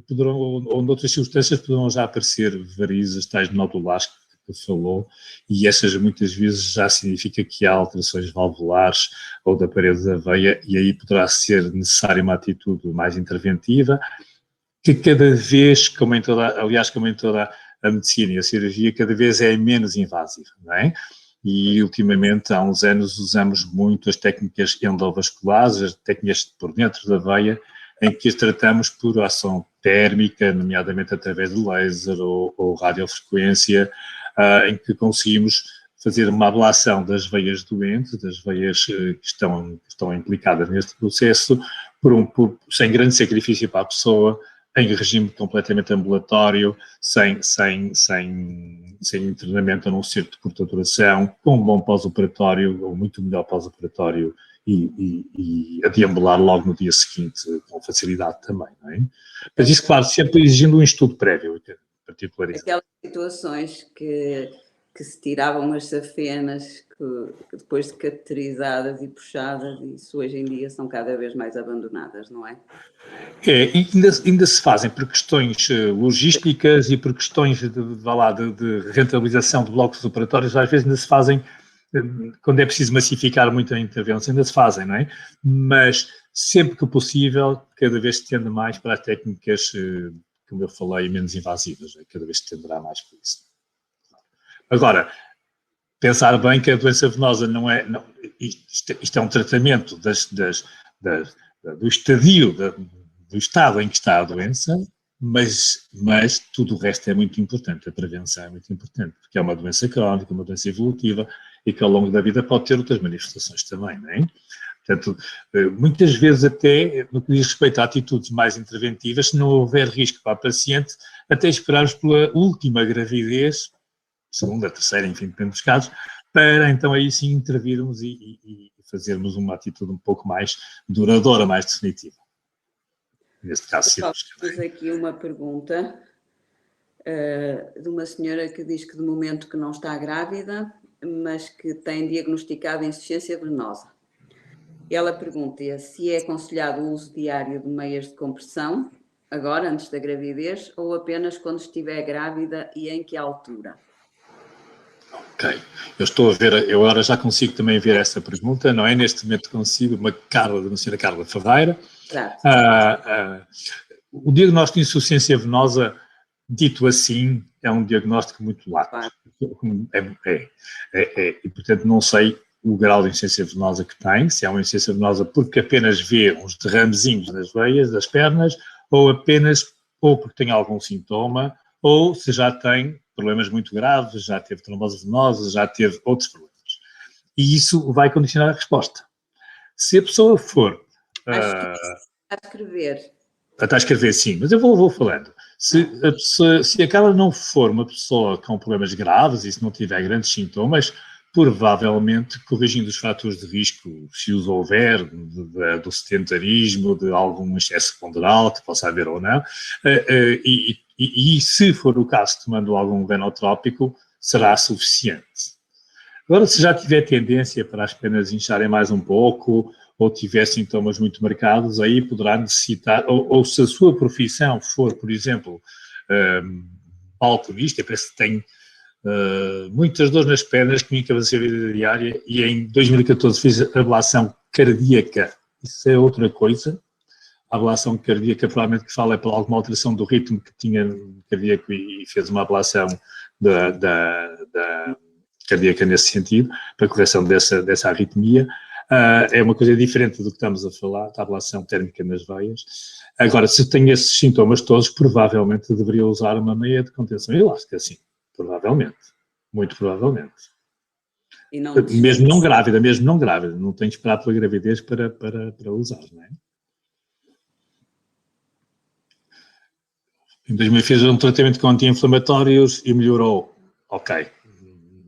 poderão, ou noutras circunstâncias, poderão já aparecer varizes, tais nodulares que falou, e essas muitas vezes já significa que há alterações valvulares ou da parede da veia, e aí poderá ser necessária uma atitude mais interventiva, que cada vez, como em toda a medicina e a cirurgia, cada vez é menos invasiva, não é? E ultimamente, há uns anos, usamos muito as técnicas endovasculares, as técnicas por dentro da veia, em que as tratamos por ação térmica, nomeadamente através de laser ou radiofrequência, em que conseguimos fazer uma ablação das veias doentes, das veias que estão implicadas neste processo, sem grande sacrifício para a pessoa, em regime completamente ambulatório, sem internamento a não ser de curta duração, com um bom pós-operatório, ou muito melhor pós-operatório, e a deambular logo no dia seguinte com facilidade também, não é? Mas isso, claro, sempre exigindo um estudo prévio, particularizado. Aquelas situações que se tiravam as safenas que depois de cateterizadas e puxadas, isso hoje em dia são cada vez mais abandonadas, não é? E ainda se fazem por questões logísticas e por questões de rentabilização de blocos operatórios, às vezes ainda se fazem, quando é preciso massificar muito a intervenção, ainda se fazem, não é? Mas sempre que possível, cada vez se tende mais para as técnicas, como eu falei, menos invasivas, cada vez se tenderá mais por isso. Agora, pensar bem que a doença venosa não é... Isto é um tratamento do estadio, do estado em que está a doença, mas tudo o resto é muito importante. A prevenção é muito importante, porque é uma doença crónica, uma doença evolutiva e que ao longo da vida pode ter outras manifestações também, não é? Portanto, muitas vezes até, no que diz respeito a atitudes mais interventivas, se não houver risco para a paciente, até esperarmos pela última gravidez, segunda, terceira, enfim, depende dos casos, para então aí sim intervirmos e fazermos uma atitude um pouco mais duradoura, mais definitiva. Neste caso, temos aqui uma pergunta de uma senhora que diz que de momento que não está grávida, mas que tem diagnosticado insuficiência venosa. Ela pergunta se é aconselhado o uso diário de meias de compressão, agora, antes da gravidez, ou apenas quando estiver grávida e em que altura? Ok. Eu estou a ver, eu agora já consigo também ver essa pergunta, não é? Neste momento consigo, uma Carla, da senhora Carla Ferreira. Exato. O diagnóstico de insuficiência venosa, dito assim, é um diagnóstico muito lato. Claro. E, portanto, não sei o grau de insuficiência venosa que tem, se é uma insuficiência venosa porque apenas vê uns derramezinhos nas veias, das pernas, ou apenas ou porque tem algum sintoma, ou se já tem problemas muito graves, já teve trombose venosa, já teve outros problemas. E isso vai condicionar a resposta. Se a pessoa for... Acho que está a escrever. Está a escrever sim, mas eu vou falando. Se aquela não for uma pessoa com problemas graves e se não tiver grandes sintomas, provavelmente, corrigindo os fatores de risco, se os houver, do sedentarismo, de algum excesso ponderal que possa haver ou não, e se for o caso tomando algum venotrópico, será suficiente. Agora, se já tiver tendência para as penas incharem mais um pouco, ou tiver sintomas muito marcados, aí poderá necessitar, ou se a sua profissão for, por exemplo, balconista, parece que tem muitas dores nas pernas, comunica a sua vida diária, e em 2014 fiz a ablação cardíaca. Isso é outra coisa. A ablação cardíaca provavelmente que fala é por alguma alteração do ritmo que tinha cardíaco e fez uma ablação da cardíaca nesse sentido, para a correção dessa arritmia. É uma coisa diferente do que estamos a falar, da ablação térmica nas veias. Agora, se tem esses sintomas todos, provavelmente deveria usar uma meia de contenção elástica, sim, provavelmente, muito provavelmente. E não mesmo não grávida, não tem que esperar pela gravidez para usar, não é? Em 2000 fez um tratamento com anti-inflamatórios e melhorou. Ok.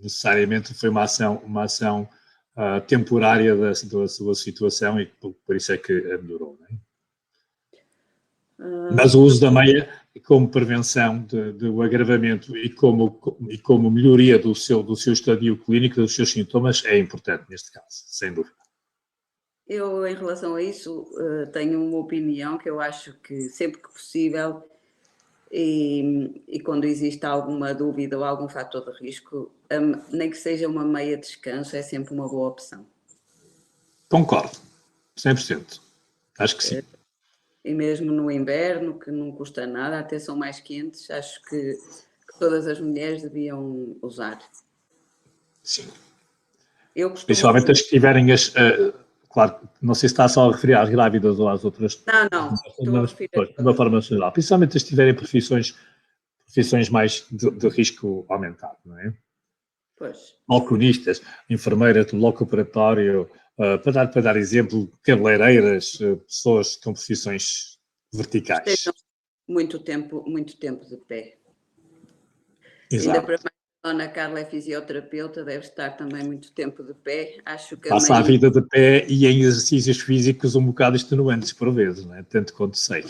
Necessariamente foi uma ação temporária da sua situação e por isso é que melhorou. Não é? Mas o uso da meia como prevenção do agravamento e como melhoria do seu estadio clínico, dos seus sintomas, é importante neste caso, sem dúvida. Eu, em relação a isso, tenho uma opinião que eu acho que sempre que possível e quando existe alguma dúvida ou algum fator de risco, nem que seja uma meia descanso, é sempre uma boa opção. Concordo, 100%. Acho que sim. E mesmo no inverno, que não custa nada, até são mais quentes, acho que todas as mulheres deviam usar. Sim. Eu costumo... Principalmente as que tiverem claro, não sei se está só a referir às grávidas ou às outras. Não, estou a referir de uma forma geral. Principalmente as que tiverem profissões mais de risco aumentado, não é? Pois. Balconistas, enfermeiras do bloco operatório, para dar exemplo, cabeleireiras, pessoas com profissões verticais. Estejam muito tempo de pé. Exato. Ainda para mais, a Dona Carla é fisioterapeuta, deve estar também muito tempo de pé. Acho que passa a vida de pé e em exercícios físicos um bocado extenuantes por vezes, não é? Tanto quanto sei.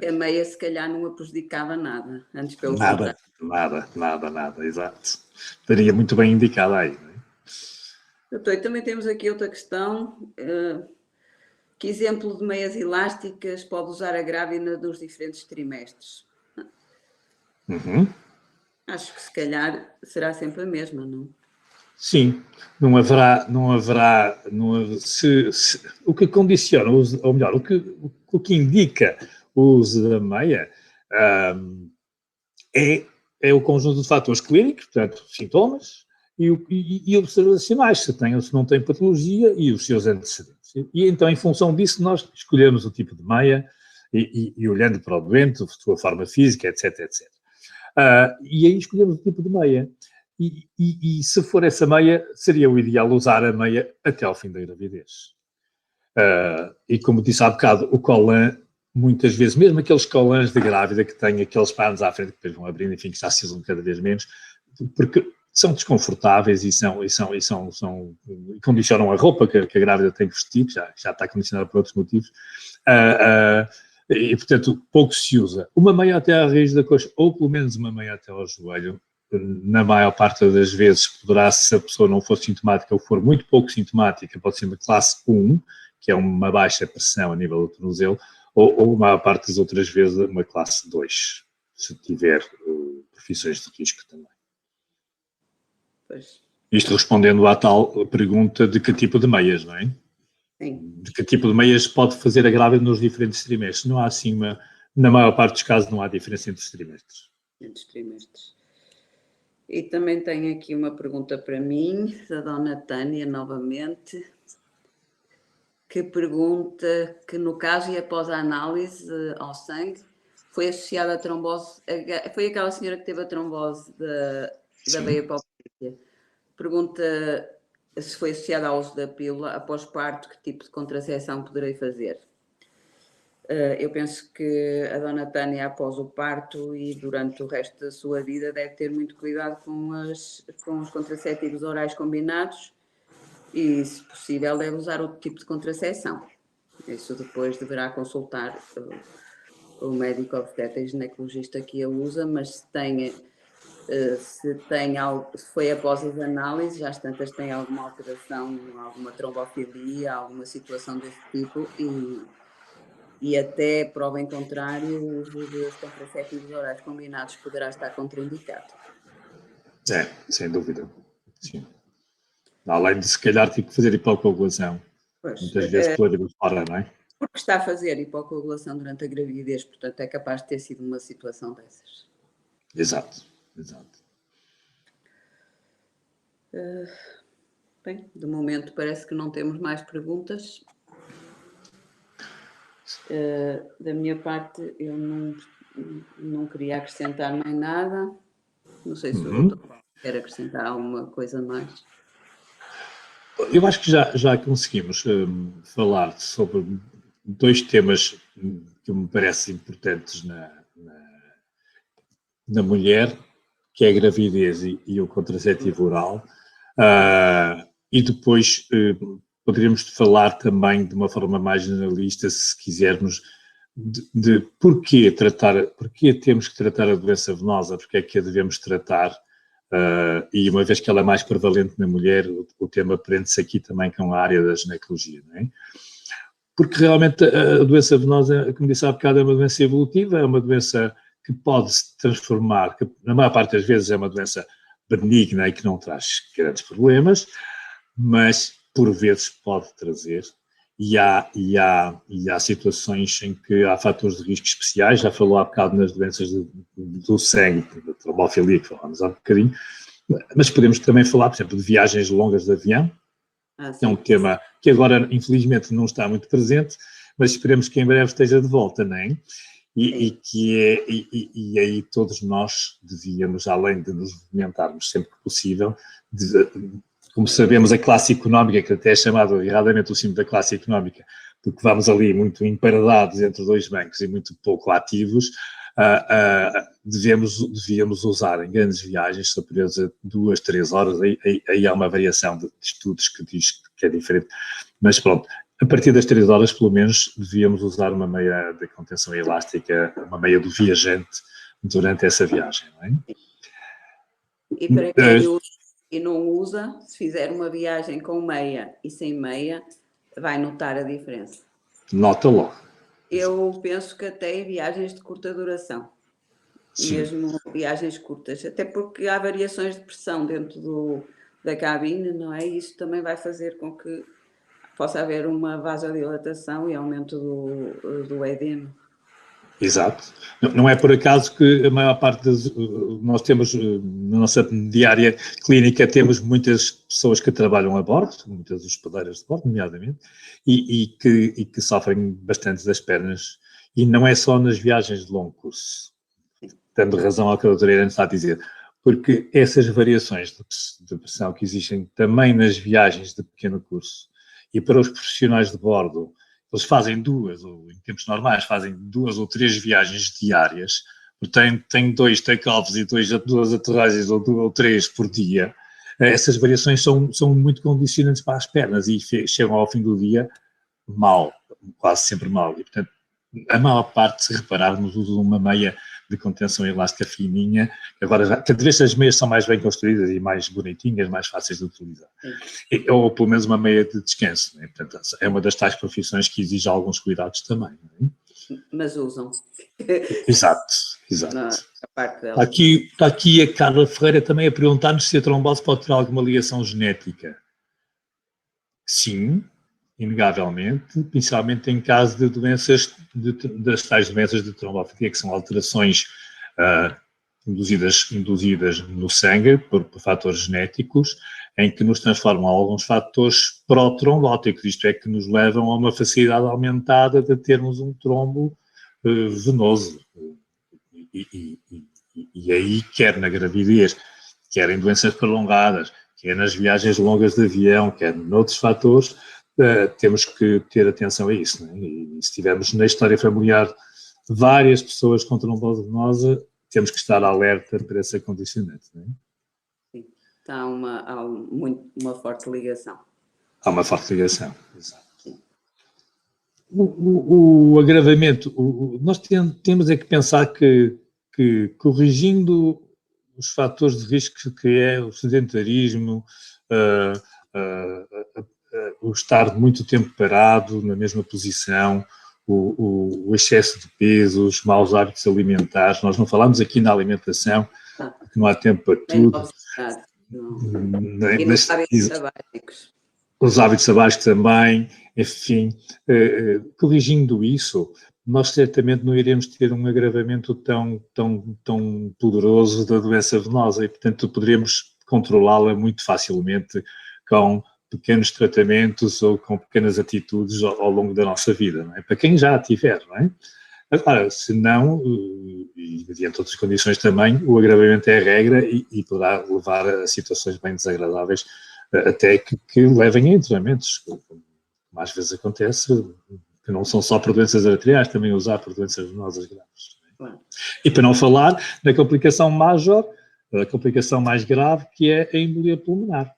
A meia se calhar não a prejudicava nada, antes pelo contrário. Nada, exato. Estaria muito bem indicada aí, não é? Doutor, e também temos aqui outra questão. Que exemplo de meias elásticas pode usar a grávida nos diferentes trimestres? Uhum. Acho que se calhar será sempre a mesma, não? Sim, não haverá o que condiciona, ou melhor, o que indica o uso da meia é o conjunto de fatores clínicos, portanto, sintomas, e observacionais, se tem ou se não tem patologia e os seus antecedentes. E então, em função disso, nós escolhemos o tipo de meia e olhando para o doente, a sua forma física, etc. E aí escolhemos o tipo de meia. E se for essa meia, seria o ideal usar a meia até ao fim da gravidez. E como disse há bocado, o colã, muitas vezes, mesmo aqueles colãs de grávida que têm aqueles panos à frente que depois vão abrindo, enfim, que já se usam cada vez menos, porque são desconfortáveis e condicionam a roupa que a grávida tem que vestir, já está condicionada por outros motivos. E, portanto, pouco se usa. Uma meia até à raiz da coxa, ou pelo menos uma meia até ao joelho, na maior parte das vezes poderá, se a pessoa não for sintomática ou for muito pouco sintomática, pode ser uma classe 1, que é uma baixa pressão a nível do tornozelo, ou a maior parte das outras vezes uma classe 2, se tiver profissões de risco também. Pois. Isto respondendo à tal pergunta de que tipo de meias, não é? Sim. De que tipo de meias pode fazer a grávida nos diferentes trimestres. Não há assim na maior parte dos casos não há diferença entre os trimestres. Entre os trimestres. E também tenho aqui uma pergunta para mim, da dona Tânia, novamente, que pergunta que no caso e após a análise ao sangue, foi associada a trombose, foi aquela senhora que teve a trombose da veia hipoplástica. Pergunta se foi associada ao uso da pílula após parto, que tipo de contracepção poderei fazer? Eu penso que a dona Tânia, após o parto e durante o resto da sua vida, deve ter muito cuidado com os contraceptivos orais combinados e, se possível, deve usar outro tipo de contracepção. Isso depois deverá consultar o médico obstetra e ginecologista que a usa, mas se foi após as análises, às tantas tem alguma alteração, alguma trombofilia, alguma situação desse tipo e até prova em contrário, o uso dos contraceptivos orais combinados poderá estar contraindicado. Sem dúvida. Sim. Além de se calhar ter que fazer hipocoagulação. Muitas vezes pela vida fora, não é? Porque está a fazer hipocoagulação durante a gravidez, portanto é capaz de ter sido uma situação dessas. Exato. Bem, de momento parece que não temos mais perguntas. Da minha parte, eu não queria acrescentar mais nada. Não sei se o doutor quer acrescentar alguma coisa mais. Eu acho que já conseguimos falar sobre dois temas que me parecem importantes na mulher, que é a gravidez e o contraceptivo oral. E depois poderíamos falar também de uma forma mais generalista, se quisermos, de porquê temos que tratar a doença venosa, porque é que a devemos tratar, e uma vez que ela é mais prevalente na mulher, o tema prende-se aqui também com a área da ginecologia, não é? Porque realmente a doença venosa, como disse há bocado, é uma doença evolutiva, é uma doença que pode se transformar, que na maior parte das vezes é uma doença benigna e que não traz grandes problemas, mas por vezes pode trazer, e há situações em que há fatores de risco especiais. Já falou há bocado nas doenças do sangue, da trombofilia, que falámos há um bocadinho, mas podemos também falar, por exemplo, de viagens longas de avião, que é um tema que agora, infelizmente, não está muito presente, mas esperemos que em breve esteja de volta, não é? E aí todos nós devíamos, além de nos movimentarmos sempre que possível, como sabemos, a classe económica, que até é chamada erradamente o símbolo da classe económica, porque vamos ali muito emparedados entre dois bancos e muito pouco ativos, devíamos usar em grandes viagens superiores a 2, 3 horas. Aí há uma variação de estudos que diz que é diferente, mas pronto. A partir das 3 horas, pelo menos, devíamos usar uma meia de contenção elástica, uma meia do viajante, durante essa viagem, não é? E para quem usa e não usa, se fizer uma viagem com meia e sem meia, vai notar a diferença. Nota logo. Eu penso que até em viagens de curta duração. Sim. Mesmo viagens curtas, até porque há variações de pressão dentro da cabine, não é? Isso também vai fazer com que possa haver uma vasodilatação e aumento do edema. Exato. Não é por acaso que a maior parte nós temos, na nossa diária clínica, temos muitas pessoas que trabalham a bordo, muitas hospedeiras de bordo, nomeadamente, e que sofrem bastante das pernas, e não é só nas viagens de longo curso, dando razão ao que a doutora Irene está a dizer, porque essas variações de pressão que existem também nas viagens de pequeno curso, e para os profissionais de bordo, eles fazem ou em tempos normais, fazem 2 ou 3 viagens diárias, têm 2 take-offs e 2 aterragens ou 3 por dia. Essas variações são muito condicionantes para as pernas e chegam ao fim do dia mal, quase sempre mal. E, portanto, a maior parte, se repararmos, usa uma meia de contenção elástica fininha. Agora, cada vez as meias são mais bem construídas e mais bonitinhas, mais fáceis de utilizar. Ou pelo menos uma meia de descanso, né? Portanto, é uma das tais profissões que exige alguns cuidados também. Não é? mas usam. Exato, exato. A parte Está delas. aqui a Carla Ferreira também a perguntar-nos se a trombose pode ter alguma ligação genética. Sim, inegavelmente, principalmente em caso de doenças, das tais doenças de trombofilia, que são alterações induzidas no sangue por fatores genéticos, em que nos transformam alguns fatores protrombóticos, isto é, que nos levam a uma facilidade aumentada de termos um trombo venoso. E aí, quer na gravidez, quer em doenças prolongadas, quer nas viagens longas de avião, quer noutros fatores, temos que ter atenção a isso. Né? E se tivermos na história familiar várias pessoas com trombose venosa, temos que estar alerta para esse condicionante. Né? Sim, há uma forte ligação. Há uma forte ligação, exato. O agravamento, nós temos é que pensar que corrigindo os fatores de risco que é o sedentarismo, o estar muito tempo parado na mesma posição, o excesso de peso, os maus hábitos alimentares. Nós não falamos aqui na alimentação, porque não há tempo para tudo. E nos hábitos sabáticos. Os hábitos sabáticos também, enfim, corrigindo isso, nós certamente não iremos ter um agravamento tão poderoso da doença venosa e, portanto, poderemos controlá-la muito facilmente com pequenos tratamentos ou com pequenas atitudes ao longo da nossa vida, não é? Para quem já a tiver, não é? Agora, se não, e mediante outras condições também, o agravamento é a regra e poderá levar a situações bem desagradáveis, até que levem a internamentos, como às vezes acontece, que não são só por doenças arteriais, também usar por doenças venosas graves. Claro. E para não falar na complicação major, a complicação mais grave, que é a embolia pulmonar.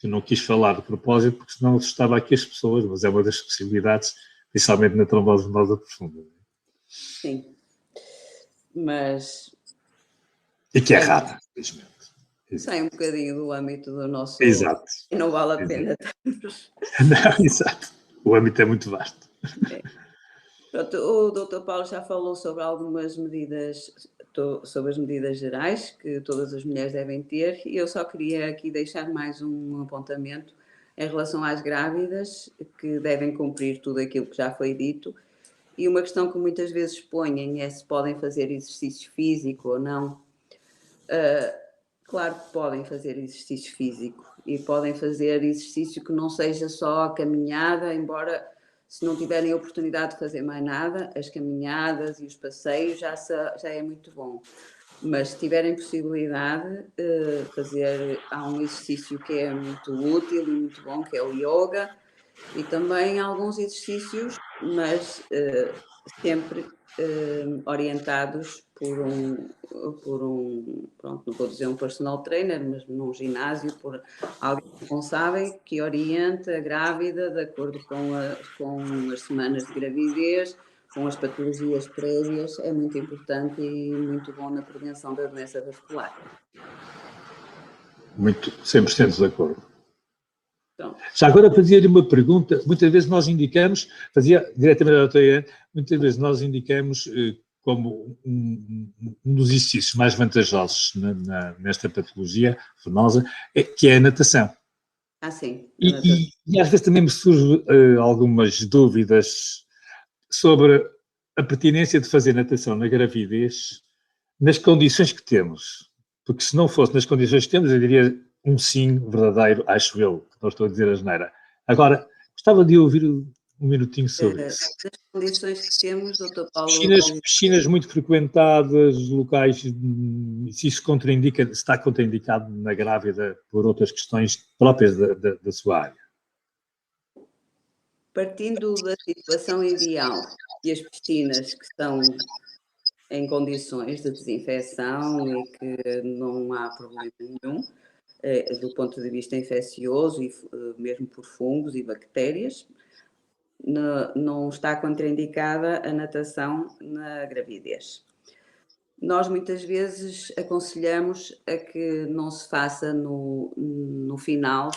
Eu não quis falar de propósito, porque senão assustava aqui as pessoas, mas é uma das possibilidades, principalmente na trombose venosa profunda. Sim, mas... E que é rara, infelizmente. Sai um bocadinho do âmbito do nosso... Exato. E não vale a pena. Não, exato. O âmbito é muito vasto. É. Pronto, o Dr. Paulo já falou sobre algumas medidas, sobre as medidas gerais que todas as mulheres devem ter, e eu só queria aqui deixar mais um apontamento em relação às grávidas, que devem cumprir tudo aquilo que já foi dito, e uma questão que muitas vezes põem é se podem fazer exercício físico ou não. Claro que podem fazer exercício físico e podem fazer exercício que não seja só a caminhada, embora se não tiverem a oportunidade de fazer mais nada, as caminhadas e os passeios já é muito bom. Mas se tiverem possibilidade, há um exercício que é muito útil e muito bom, que é o yoga, e também alguns exercícios, mas sempre orientados por um, pronto, não vou dizer um personal trainer, mas num ginásio, por alguém responsável que oriente a grávida de acordo com as semanas de gravidez, com as patologias prévias, é muito importante e muito bom na prevenção da doença vascular. Muito, 100% de acordo. Já agora fazia-lhe uma pergunta, muitas vezes nós indicamos, fazia diretamente à doutora Iane, muitas vezes nós indicamos como um dos exercícios mais vantajosos nesta patologia venosa, que é a natação. Sim. E às vezes também me surgem algumas dúvidas sobre a pertinência de fazer natação na gravidez nas condições que temos. Porque se não fosse nas condições que temos, eu diria um sim verdadeiro, acho eu, que não estou a dizer asneira. Agora, gostava de ouvir um minutinho sobre isso. Nas condições que temos, Dr. Paulo... Piscinas muito frequentadas, locais, se isso contraindica, se está contraindicado na grávida por outras questões próprias da sua área. Partindo da situação ideal e as piscinas que estão em condições de desinfecção e que não há problema nenhum, do ponto de vista infeccioso e mesmo por fungos e bactérias, não está contraindicada a natação na gravidez. Nós muitas vezes aconselhamos a que não se faça no final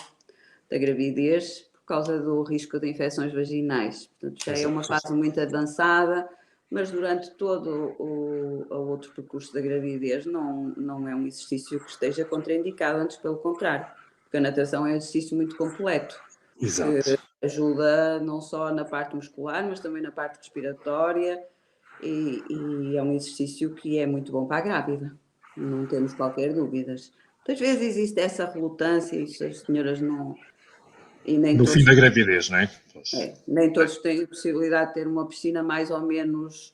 da gravidez, por causa do risco de infecções vaginais. Portanto, já é uma Exato. fase muito avançada, mas durante todo o outro percurso da gravidez não é um exercício que esteja contraindicado, antes pelo contrário, porque a natação é um exercício muito completo. Exato. Ajuda não só na parte muscular, mas também na parte respiratória, e é um exercício que é muito bom para a grávida, não temos qualquer dúvidas. Muitas vezes existe essa relutância e as senhoras não... E nem No todos, fim da gravidez, não é? nem todos têm a possibilidade de ter uma piscina mais ou menos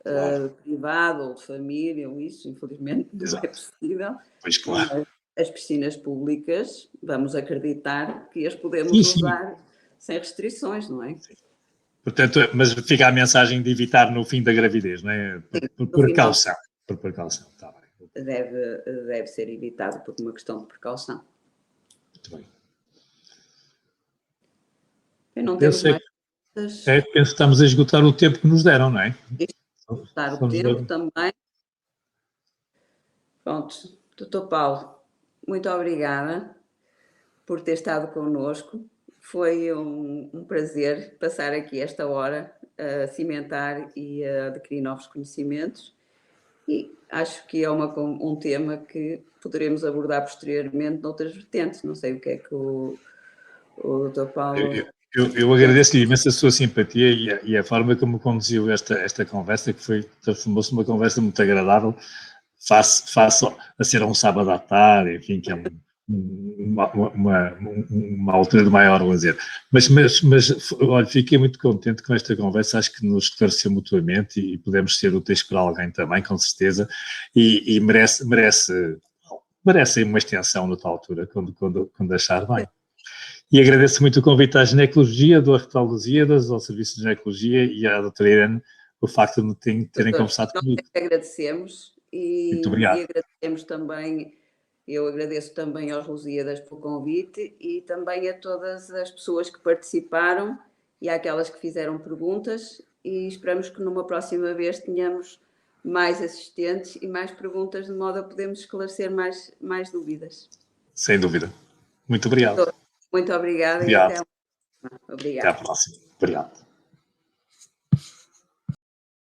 Claro. privada ou de família, ou isso, infelizmente, não é possível. Pois claro. Mas as piscinas públicas, vamos acreditar que as podemos Sim, sim. usar sem restrições, não é? Sim. Portanto, mas fica a mensagem de evitar no fim da gravidez, não é? Por precaução. Por precaução, está bem. Deve ser evitado por uma questão de precaução. Muito bem. Eu não temos mais coisas. Penso que estamos a esgotar o tempo que nos deram, não é? Esgotar o tempo também. Pronto, Dr. Paulo, muito obrigada por ter estado connosco. Foi um prazer passar aqui esta hora a cimentar e a adquirir novos conhecimentos, e acho que é um tema que poderemos abordar posteriormente noutras vertentes. Não sei o que é que o Dr. Paulo... Eu agradeço-lhe imenso a sua simpatia e a forma como conduziu esta conversa, que transformou-se numa conversa muito agradável, face a ser um sábado à tarde, enfim, que é uma altura de maior lazer. Mas olha, fiquei muito contente com esta conversa, acho que nos esclareceu mutuamente e podemos ser úteis para alguém também, com certeza, e merece uma extensão noutra altura, quando achar bem. E agradeço muito o convite à ginecologia, do Hospital dos Lusíadas, ao Serviço de Ginecologia e à doutora Irene, o facto de terem conversado comigo. Nós agradecemos Muito obrigado. E agradecemos também, eu agradeço também aos Lusíadas pelo convite e também a todas as pessoas que participaram e àquelas que fizeram perguntas, e esperamos que numa próxima vez tenhamos mais assistentes e mais perguntas, de modo a podermos esclarecer mais dúvidas. Sem dúvida. Muito obrigado. Muito obrigada. Obrigado. E até a próxima. Obrigada. Até à próxima. Obrigado.